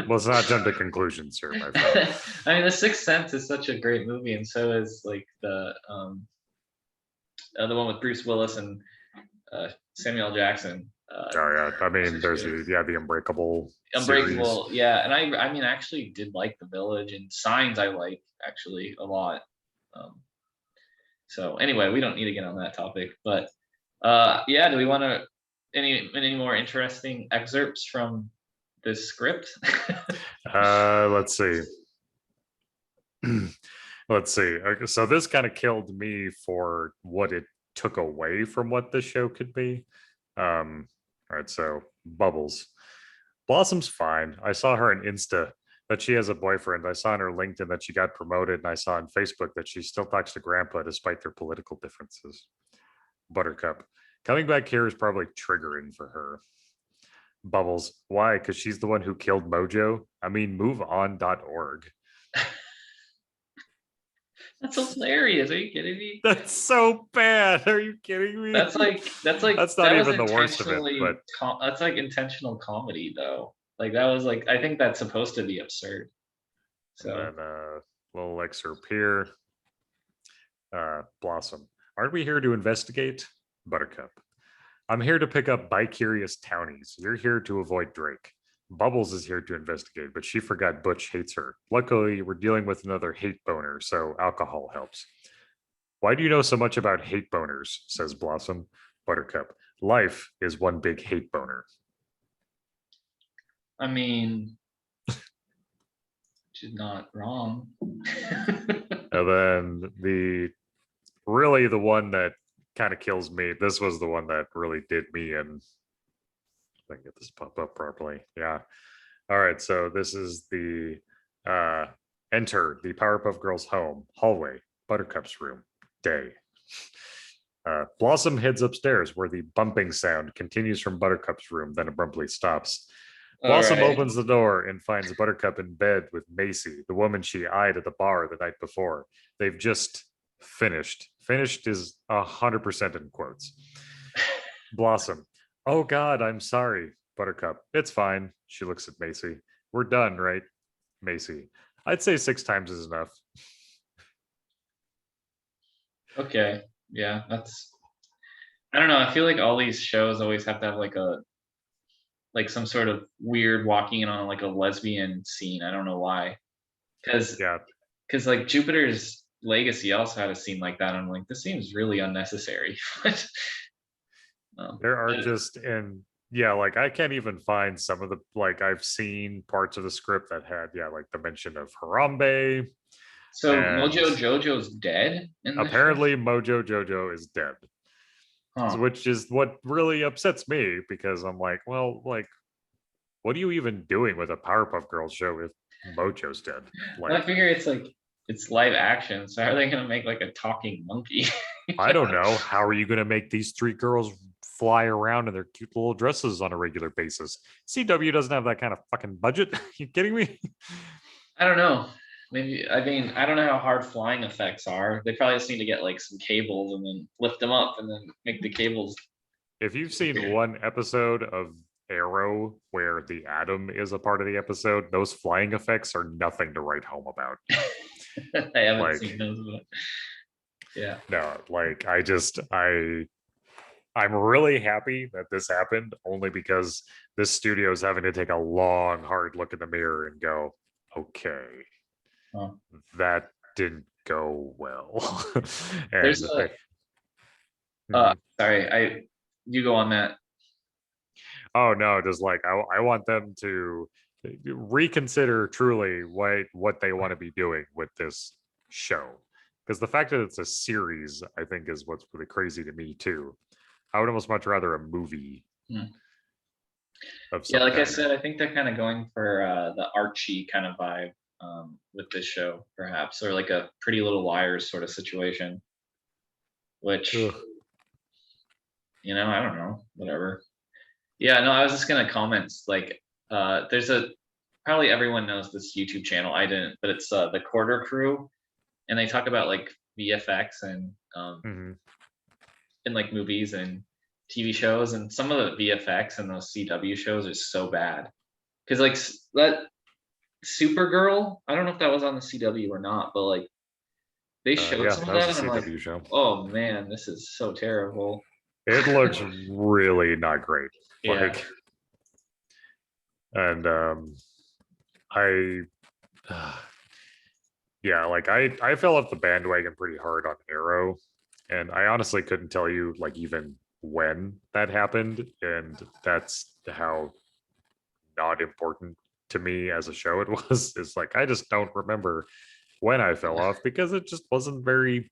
Let's not jump to conclusions here, my friend. I mean, The Sixth Sense is such a great movie, and so is like the one with Bruce Willis and Samuel Jackson. Oh yeah, I mean, there's the Unbreakable. Unbreakable, series. Yeah, and I mean, I actually did like The Village and Signs. I like actually a lot. So anyway, we don't need to get on that topic, but yeah, do we want to any more interesting excerpts from this script? Let's see. Let's see. So this kind of killed me for what it took away from what the show could be. All right, so Bubbles. Blossom's fine. I saw her on Insta that she has a boyfriend. I saw on her LinkedIn that she got promoted, and I saw on Facebook that she still talks to Grandpa despite their political differences. Buttercup. Coming back here is probably triggering for her. Bubbles. Why? Because she's the one who killed Mojo? I mean, moveon.org. That's hilarious. Are you kidding me? That's so bad. Are you kidding me? That's not even the worst of it. But that's like intentional comedy, though. Like that was like, I think that's supposed to be absurd. So and then little excerpt here. Blossom. Aren't we here to investigate? Buttercup. I'm here to pick up bi-curious townies. You're here to avoid Drake. Bubbles is here to investigate, but she forgot Butch hates her. Luckily, we're dealing with another hate boner, so alcohol helps. Why do you know so much about hate boners? Says Blossom. Buttercup. Life is one big hate boner. I mean, she's not wrong. And then the one that kind of kills me. This was the one that really did me in. I can get this pop up properly. Yeah. All right. So this is the enter the Powerpuff Girls home hallway, Buttercup's room. Day. Blossom heads upstairs where the bumping sound continues from Buttercup's room, then abruptly stops. Blossom opens the door and finds Buttercup in bed with Macy, the woman she eyed at the bar the night before. They've just finished. Finished is 100% in quotes. Blossom. Oh God, I'm sorry. Buttercup. It's fine. She looks at Macy. We're done, right? Macy. I'd say 6 times is enough. Okay. Yeah, that's. I don't know. I feel like all these shows always have to have like some sort of weird walking in on like a lesbian scene. I don't know why. Because Yeah, like Jupiter's Legacy also had a scene like that. I'm like, this seems really unnecessary. um, there are but- just and yeah, like I can't even find some of the like I've seen parts of the script that had like the mention of Harambe so and Mojo Jojo's dead in this show? apparently Mojo Jojo is dead. Huh. Which is what really upsets me because I'm like, well, like, what are you even doing with a Powerpuff Girls show if Mojo's dead? I Like, figure it's live action, so how are they gonna make like a talking monkey? I don't know. How are you going to make these three girls fly around in their cute little dresses on a regular basis? CW doesn't have that kind of fucking budget. You kidding me? I don't know. Maybe I mean I don't know how hard flying effects are. They probably just need to get like some cables and then lift them up and then make the cables. If you've seen one episode of Arrow where the Atom is a part of the episode, those flying effects are nothing to write home about. I haven't Like, seen those, but yeah. no, like I'm really happy that this happened only because this studio is having to take a long, hard look in the mirror and go, okay, Huh. that didn't go well. There's and a Mhm. sorry, you go on that. Oh no, just like I want them to reconsider truly what they want to be doing with this show. Because the fact that it's a series, I think, is what's really crazy to me too. I would almost much rather a movie Hmm. of Yeah, some like I kind. said, I think they're kind of going for the Archie kind of vibe with this show, perhaps, or like a Pretty Little Liars sort of situation. Which Ugh. I don't know, whatever. Yeah, no, I was just gonna comment like there's a probably everyone knows this YouTube channel. I didn't, but it's the Quarter Crew, and they talk about like VFX and Mhm. in like movies and TV shows, and some of the VFX in those CW shows is so bad because like that Supergirl, I don't know if that was on the CW or not, but like they showed Yeah, some of that was that, a and I'm like, CW show. oh man, this is so terrible. It looks really not great. Yeah. Like, and I, yeah, like I fell off the bandwagon pretty hard on Arrow, and I honestly couldn't tell you like even when that happened, and that's how not important to me as a show it was. It's like I just don't remember when I fell off because it just wasn't very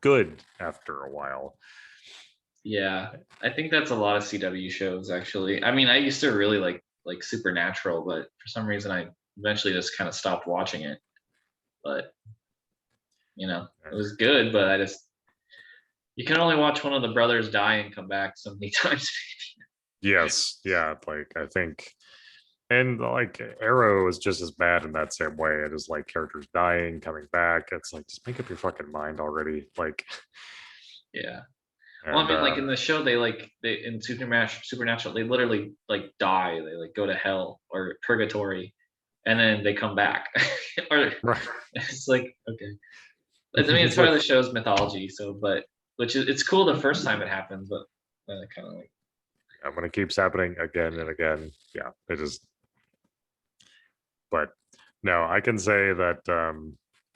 good after a while. Yeah, I think that's a lot of CW shows actually. I mean, I used to really like Supernatural, but for some reason I eventually just kind of stopped watching it. But it was good, but I just you can only watch one of the brothers die and come back so many times. Yes, yeah, like I think, and like Arrow is just as bad in that same way. It is like characters dying, coming back. It's like just make up your fucking mind already. Like, Yeah. Well, I and mean, like in the show, they in Supernatural, they literally like die. They like go to hell or purgatory, and then they come back. Or right, it's like okay. I mean, it's it's part like of the show's mythology. So, but which is it's cool the first time it happens, but then it kind of like when it keeps happening again and again, yeah, it is. But no, I can say that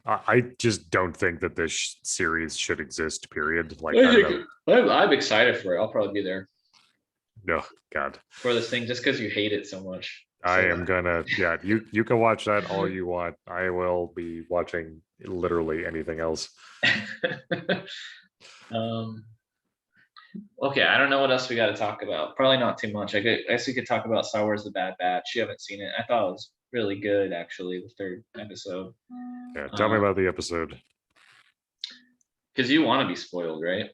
I just don't think that this series should exist. Period. Like I don't know. I'm excited for it. I'll probably be there No, God, for this thing just because you hate it so much. I So, am gonna. Yeah, you can watch that all you want. I will be watching literally anything else. um, okay, I don't know what else we got to talk about. Probably not too much. I guess we could talk about Star Wars: The Bad Batch. You haven't seen it. I thought it was really good, actually. The third episode. Yeah, tell me about the episode. Because you want to be spoiled, right?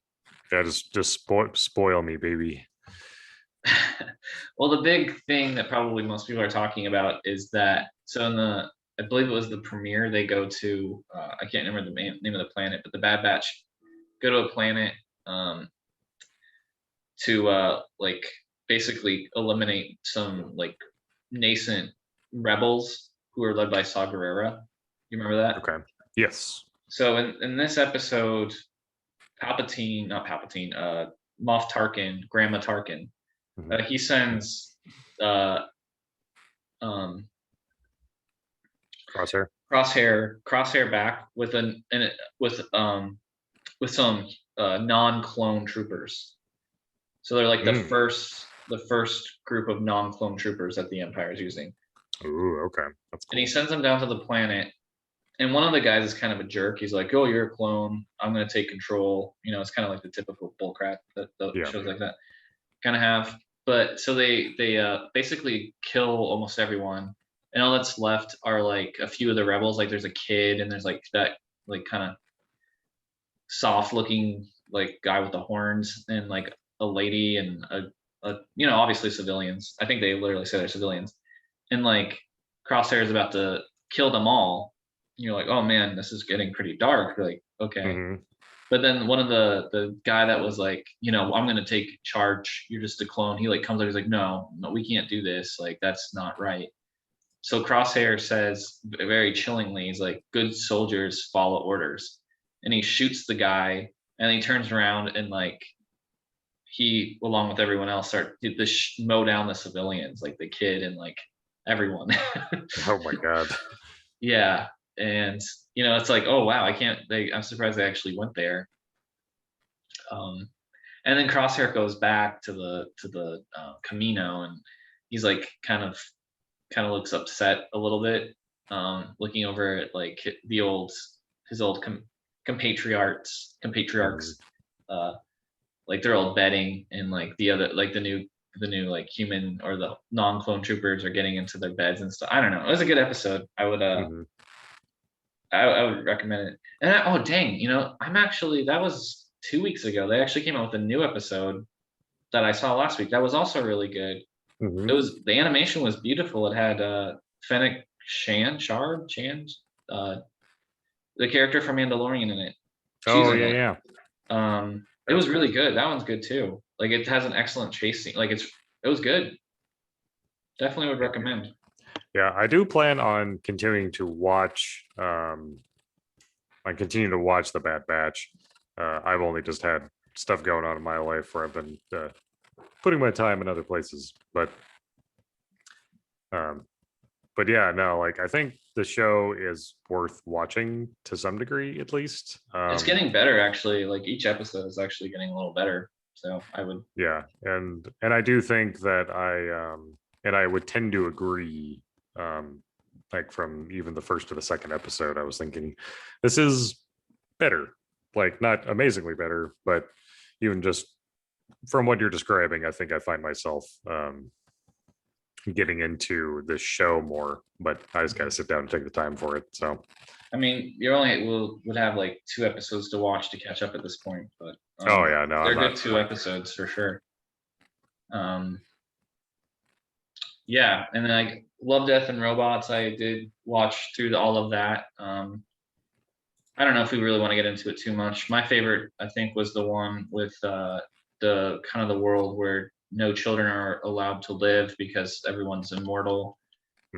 Yeah, just spoil me, baby. Well, the big thing that probably most people are talking about is that so in the I believe it was the premiere they go to I can't remember the name of the planet, but the Bad Batch go to a planet to like basically eliminate some like nascent rebels who are led by Saw Gerrera. You remember that? Okay. Yes. So in this episode, Palpatine, not Palpatine, Moff Tarkin, Grandma Tarkin. He sends uh, um, Crosshair back with with some non-clone troopers. So they're like the first group of non-clone troopers that the Empire is using. Ooh, okay, that's cool. And he sends them down to the planet. And one of the guys is kind of a jerk. He's like, "Oh, you're a clone. I'm going to take control." You know, it's kind of like the typical bullcrap that shows like that kind of have. But so they basically kill almost everyone, and all that's left are like a few of the rebels. Like there's a kid, and there's like that like kind of soft looking like guy with the horns, and like a lady, and a obviously civilians. I think they literally say they're civilians, and like Crosshair is about to kill them all. You're like, oh man, this is getting pretty dark. You're like, okay. But then one of the guy that was like, I'm gonna take charge. You're just a clone. He like comes up. He's like, no, we can't do this. Like that's not right. So Crosshair says very chillingly, he's like, good soldiers follow orders, and he shoots the guy, and he turns around and like he, along with everyone else, start to mow down the civilians, like the kid and like everyone. Oh my god. Yeah, and it's like, oh wow, I'm surprised they actually went there. And then Crosshair goes back to the Camino, and he's like kind of looks upset a little bit, looking over at like his old compatriots, like they're all betting, and like the other, like the new like human or the non-clone troopers are getting into their beds and stuff. I don't know. It was a good episode. I would I would recommend it. And oh dang, that was 2 weeks ago. They actually came out with a new episode that I saw last week. That was also really good. It was, the animation was beautiful. It had Fennec Shand, the character from Mandalorian in it. She's in it. It was really good. That one's good too. Like it has an excellent chase scene. Like it was good. Definitely would recommend. Yeah, I do plan on continuing to watch. I continue to watch The Bad Batch. I've only just had stuff going on in my life where I've been putting my time in other places, but yeah, no, like I think the show is worth watching to some degree, at least. It's getting better, actually. Like each episode is actually getting a little better. So I would. Yeah, and I do think that I would tend to agree. Like from even the first to the second episode, I was thinking this is better. Like not amazingly better, but even just from what you're describing, I think I find myself getting into the show more, but I just gotta sit down and take the time for it. So I mean, would have like 2 episodes to watch to catch up at this point, but oh yeah, no, they're good 2 episodes for sure. Yeah, and then like Love, Death and Robots, I did watch through all of that. I don't know if we really want to get into it too much. My favorite, I think, was the one with the kind of the world where no children are allowed to live because everyone's immortal.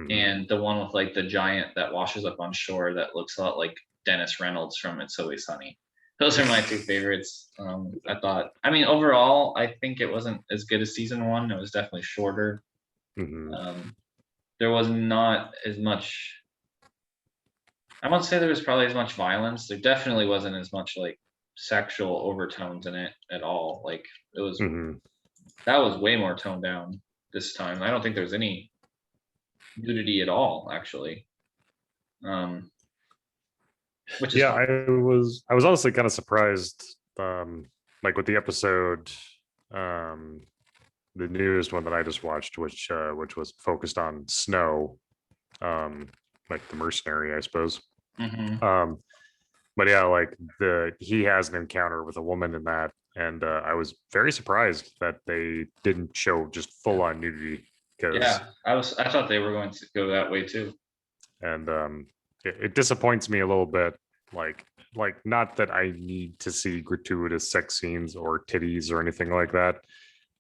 And the one with like the giant that washes up on shore that looks a lot like Dennis Reynolds from It's Always Sunny. Those are my 2 favorites. I thought, I mean, overall, I think it wasn't as good as season 1. It was definitely shorter. There was not as much. I won't say there was probably as much violence. There definitely wasn't as much like sexual overtones in it at all. Like it was, that was way more toned down this time. I don't think there's any nudity at all, actually. Which is yeah, fun. I was honestly kind of surprised, like with the episode, the newest one that I just watched, which was focused on Snow, like the mercenary, I suppose. But yeah, like he has an encounter with a woman in that, and I was very surprised that they didn't show just full on nudity. Yeah, I thought they were going to go that way too. And it disappoints me a little bit. Like not that I need to see gratuitous sex scenes or titties or anything like that.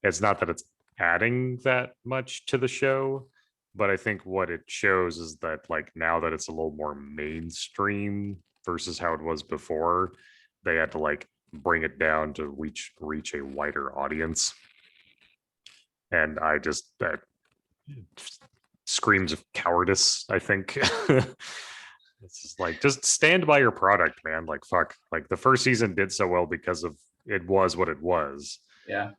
It's not that it's adding that much to the show, but I think what it shows is that like now that it's a little more mainstream versus how it was before, they had to like bring it down to reach a wider audience. And I just that screams of cowardice, I think. It's just like, just stand by your product, man. Like, fuck. Like, the first season did so well because of it was what it was. Yeah.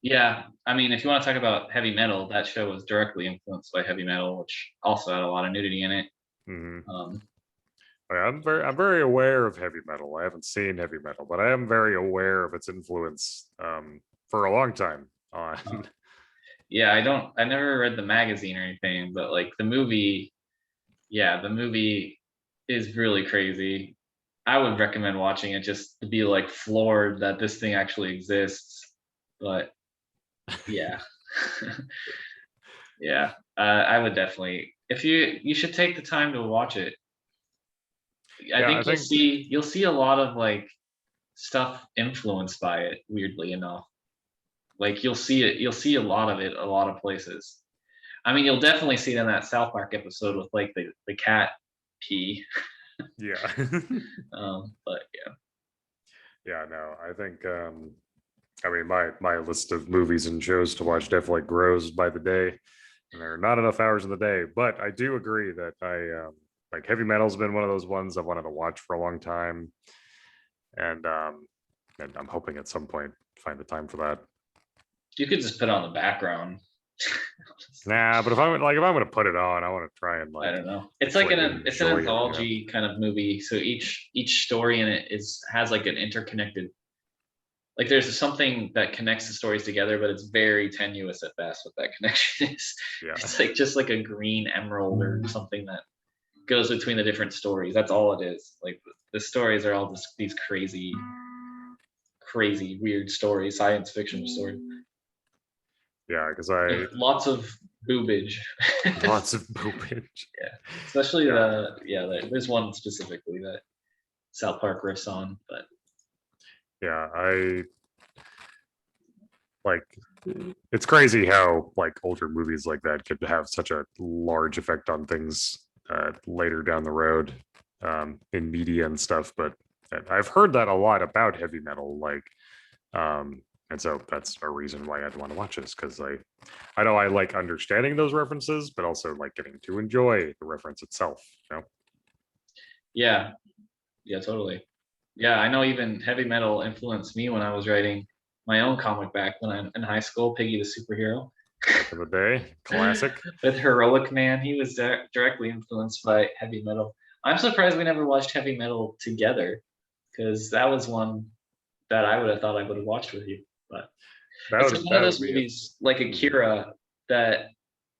Yeah. I mean, if you want to talk about heavy metal, that show was directly influenced by heavy metal, which also had a lot of nudity in it. Mm-hmm. I'm very aware of heavy metal. I haven't seen heavy metal, but I am very aware of its influence for a long time on. Yeah, I never read the magazine or anything, but like the movie, yeah, the movie is really crazy. I would recommend watching it just to be like floored that this thing actually exists. But yeah, yeah, I would definitely. If you should take the time to watch it. I Yeah, think I think you'll see a lot of like stuff influenced by it. Weirdly enough, like you'll see a lot of it, a lot of places. I mean, you'll definitely see it in that South Park episode with like the cat pee. yeah. But yeah. Yeah, no, I think I mean my list of movies and shows to watch definitely grows by the day. And there are not enough hours in the day, but I do agree that I like heavy metal's been one of those ones I've wanted to watch for a long time. And I'm hoping at some point find the time for that. You could just put on the background. Nah, but if I'm gonna put it on, I want to try and I like don't know. It's like it's an enjoy it. Yeah. anthology kind of movie. So each story in it has like an interconnected, like there's something that connects the stories together, but it's very tenuous at best what that connection is. Yeah. It's like just like a green emerald or something that goes between the different stories. That's all it is. Like the stories are all just these crazy, crazy, weird stories, science fiction stories. Yeah, because I Lots of boobage. lots of boobage. Yeah, especially there's one specifically that South Park riffs on, but Yeah, I like it's crazy how like older movies like that could have such a large effect on things later down the road in media and stuff. But I've heard that a lot about heavy metal, like, and so that's a reason why I'd want to watch this, because I know I like understanding those references, but also like getting to enjoy the reference itself. You know? yeah, yeah, totally. Yeah, I know even heavy metal influenced me when I was writing my own comic back when I'm in high school, Piggy the Superhero. Back in the day, classic. With Heroic Man, he was directly influenced by heavy metal. I'm surprised we never watched heavy metal together, because that was one that I would have thought I would have watched with you. But it's like one of That would those be movies like Akira that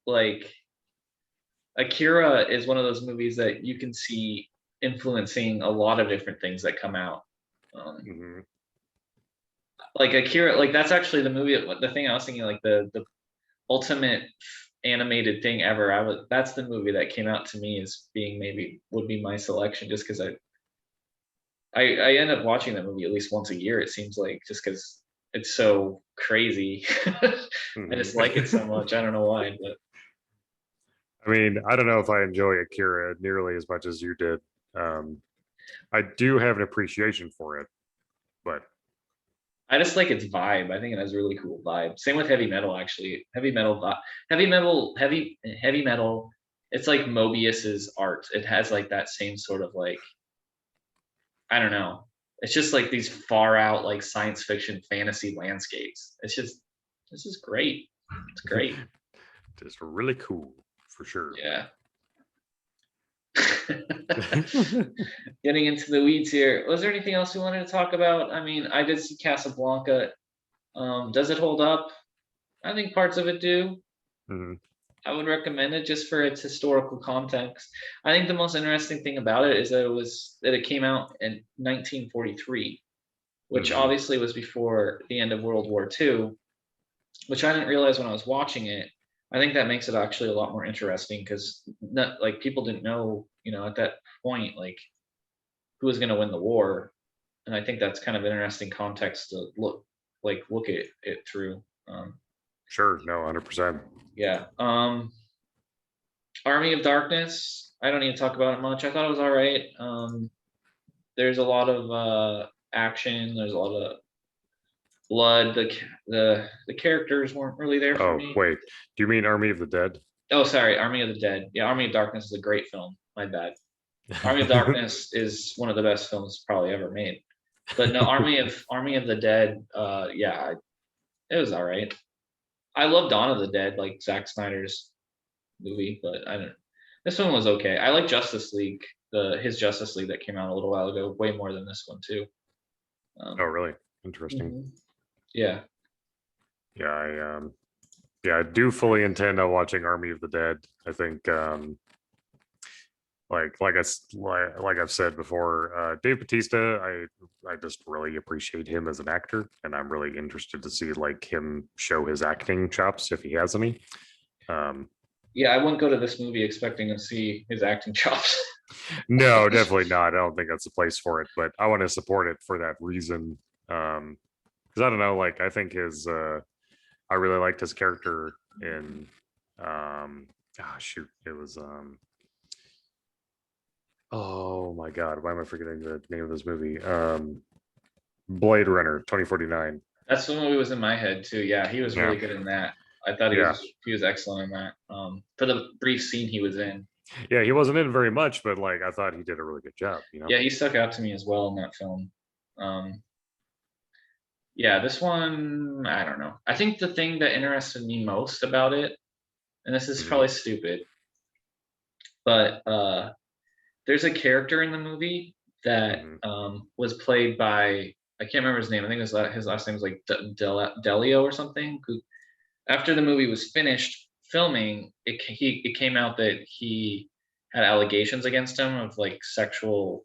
like Akira is one of those movies that you can see influencing a lot of different things that come out. Mhm. Like Akira, like that's actually the movie. The thing I was thinking, like the ultimate animated thing ever. That's the movie that came out to me as being maybe would be my selection, just because I end up watching that movie at least once a year. It seems like, just because it's so crazy. I just like it so much. I don't know why, but I mean, I don't know if I enjoy Akira nearly as much as you did. I do have an appreciation for it, but I just like its vibe. I think it has a really cool vibe. Same with heavy metal, actually. Heavy metal. It's like Mobius's art. It has like that same sort of like, I don't know. It's just like these far out like science fiction fantasy landscapes. This is great. It's great. just really cool for sure. Yeah. Getting into the weeds here. Was there anything else you wanted to talk about? I mean, I did see Casablanca. Does it hold up? I think parts of it do. Mm-hmm. I would recommend it just for its historical context. I think the most interesting thing about it is that it came out in 1943, which Mm-hmm. obviously was before the end of World War II, which I didn't realize when I was watching it. I think that makes it actually a lot more interesting, because like people didn't know, at that point, like who was going to win the war, and I think that's kind of interesting context to look at it through. Sure, no, 100%. Yeah. Army of Darkness. I don't need to talk about it much. I thought it was all right. there's a lot of action. There's a lot of blood. The characters weren't really there for Oh, me. wait. Do you mean Army of the Dead? Oh, sorry, Army of the Dead. Yeah, Army of Darkness is a great film. My bad. Army of Darkness is one of the best films probably ever made. But no, Army of the Dead. Yeah, it was all right. I love Dawn of the Dead, like Zack Snyder's movie, but I don't. This one was okay. I like Justice League, his Justice League that came out a little while ago, way more than this one too. Oh, really? Interesting. Mhm. Yeah. Yeah, I do fully intend on watching Army of the Dead. I think like I've said before, Dave Bautista, I just really appreciate him as an actor, and I'm really interested to see like him show his acting chops if he has any. Um, Yeah, I wouldn't go to this movie expecting to see his acting chops. no, definitely not. I don't think that's the place for it, but I want to support it for that reason. Because I don't know, like I think I really liked his character in shoot, it was oh my god, why am I forgetting the name of this movie? Blade Runner 2049. That's the movie was in my head too. Yeah, he was Yeah, really good in that. I thought yeah, he was excellent in that. For the brief scene he was in. yeah. He wasn't in very much, but like I thought he did a really good job. Yeah, he stuck out to me as well in that film. Um, yeah, this one, I don't know. I think the thing that interested me most about it, and this is Mhm, probably stupid, but there's a character in the movie that mhm, was played by, I can't remember his name. I think his last name was like Delio or something. Who, after the movie was finished filming, it came out that he had allegations against him of like sexual,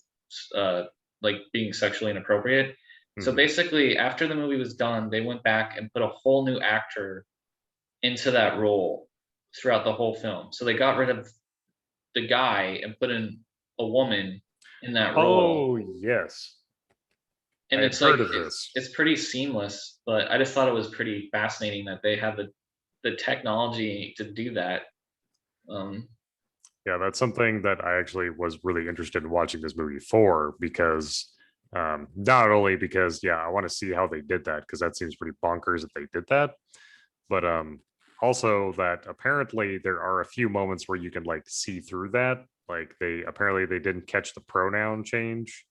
uh, like being sexually inappropriate. So mhm. basically, after the movie was done, they went back and put a whole new actor into that role throughout the whole film. So they got rid of the guy and put in a woman in that role, Oh yes, I and had it's like heard of this. it's pretty seamless. But I just thought it was pretty fascinating that they have the technology to do that. um Yeah, that's something that I actually was really interested in watching this movie for because not only because I want to see how they did that because that seems pretty bonkers that they did that, but also that apparently there are a few moments where you can like see through that. Like they didn't catch the pronoun change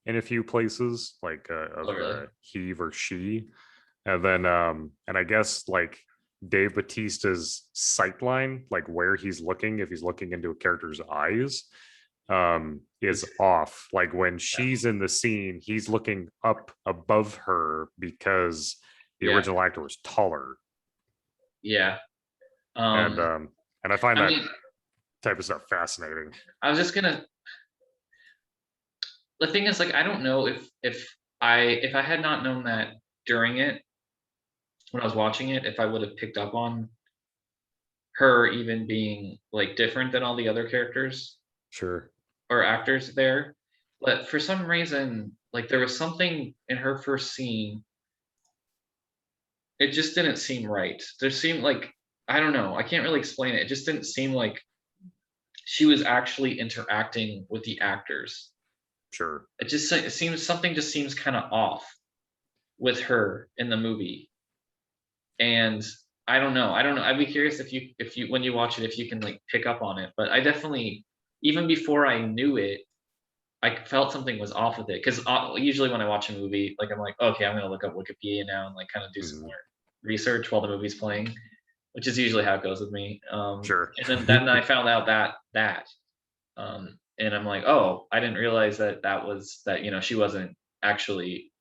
in a few places, like oh of really? the he or she, and then and I guess like Dave Bautista's sight line, like where he's looking, if he's looking into a character's eyes, is off. Like when she's in the scene, he's looking up above her because the Yeah, original actor was taller. yeah. And um I find I that mean, type of stuff fascinating. I was just gonna, the thing is, like, I don't know if I had not known that during it, when I was watching it, if I would have picked up on her even being like different than all the other characters Sure. or actors there. But for some reason, like, there was something in her first scene, it just didn't seem right. There seemed like, I don't know, I can't really explain it. It just didn't seem like she was actually interacting with the actors. Sure. It seems something just seems kind of off with her in the movie. And I don't know. I don't know. I'd be curious if you when you watch it, if you can like pick up on it. But I definitely, even before I knew it, I felt something was off with it. Because usually when I watch a movie, like I'm like, okay, I'm gonna look up Wikipedia now and like kind of do some Mhm. more research while the movie's playing, which is usually how it goes with me. Sure. And then I found out and I'm like, oh, I didn't realize that was that, she wasn't actually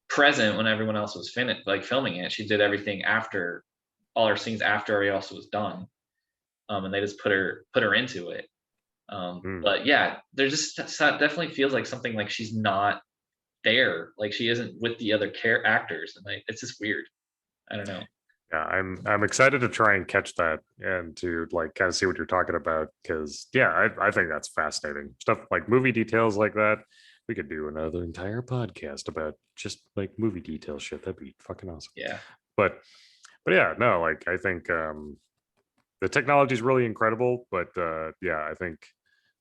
present when everyone else was like filming it. She did everything after, all her scenes after everybody else was done. And they just put her into it. Mm. But yeah, there's just that definitely feels like something like she's not there, like she isn't with the other actors, and like it's just weird. I don't know. Yeah, I'm excited to try and catch that and to like kind of see what you're talking about because I think that's fascinating stuff like movie details like that. We could do another entire podcast about just like movie detail shit. That'd be fucking awesome. Yeah, But yeah, no, like I think the technology is really incredible. But I think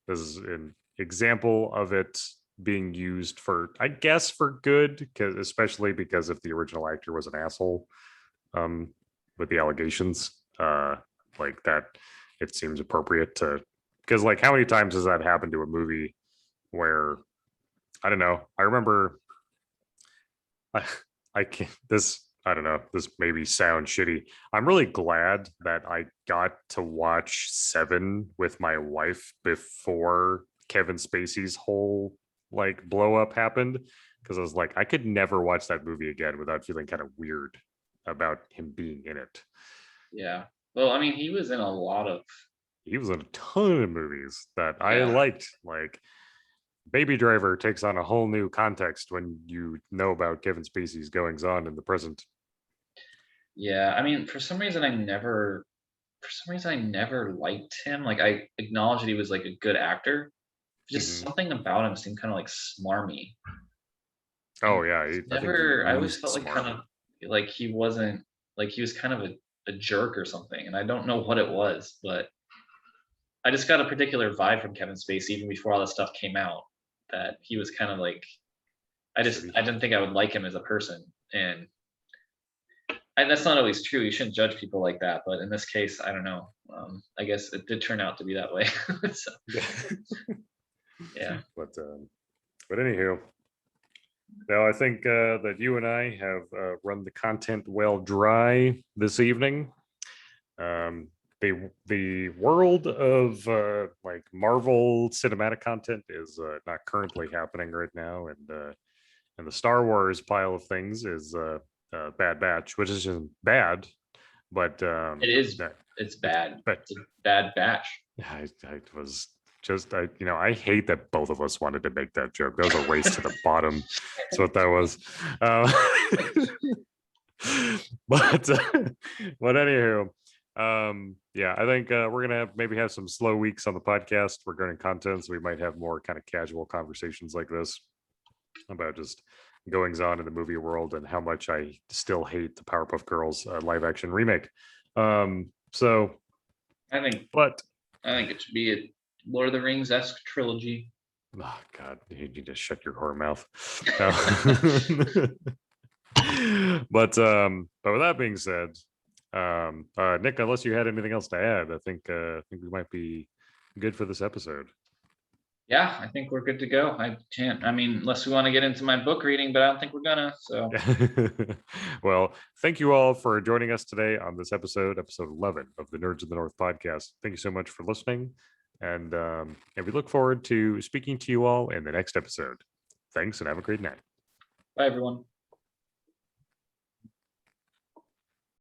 this is an example of it being used for, I guess, for good, because especially because if the original actor was an asshole, with the allegations, like that, it seems appropriate to, because like how many times has that happened to a movie where I don't know. I remember I, I can't this I don't know, this maybe sounds shitty. I'm really glad that I got to watch Seven with my wife before Kevin Spacey's whole like blow up happened, because I was like, I could never watch that movie again without feeling kind of weird about him being in it. Yeah. Well, I mean, he was in a lot of. He was in a ton of movies that I Yeah. liked, like Baby Driver takes on a whole new context when you know about Kevin Spacey's goings on in the present. Yeah. I mean, for some reason, I never liked him. Like, I acknowledge that he was like a good actor. Just Mhm. something about him seemed kind of like smarmy. Oh And yeah, just I think he I always oozed felt like kind of smart. like he wasn't like he was kind of a jerk or something. And I don't know what it was, but I just got a particular vibe from Kevin Spacey even before all this stuff came out that he was kind of like Shitty. I didn't think I would like him as a person. And that's not always true. You shouldn't judge people like that. But in this case, I don't know. I guess it did turn out to be that way. So yeah. But anywho, now I think that you and I have run the content well dry this evening. The world of like Marvel cinematic content is not currently happening right now, and the Star Wars pile of things is Bad Batch, which isn't bad, but It is. that It's it's bad. but It's a bad batch. I was just I hate that both of us wanted to make that joke. That was a race to the bottom. That's what that was. But but anywho, yeah, I think we're gonna maybe have some slow weeks on the podcast regarding content, so we might have more kind of casual conversations like this about just goings on in the movie world and how much I still hate the Powerpuff Girls live action remake. So I think but I think it should be a Lord of the Rings esque trilogy. oh god, you need to shut your whore mouth. But with that being said, Nick, unless you had anything else to add, I think we might be good for this episode. Yeah, I think we're good to go. I can't. I mean, unless we want to get into my book reading, but I don't think we're gonna. So Well, thank you all for joining us today on this episode 11 of the Nerds of the North podcast. Thank you so much for listening, and we look forward to speaking to you all in the next episode. Thanks, and have a great night. bye, everyone.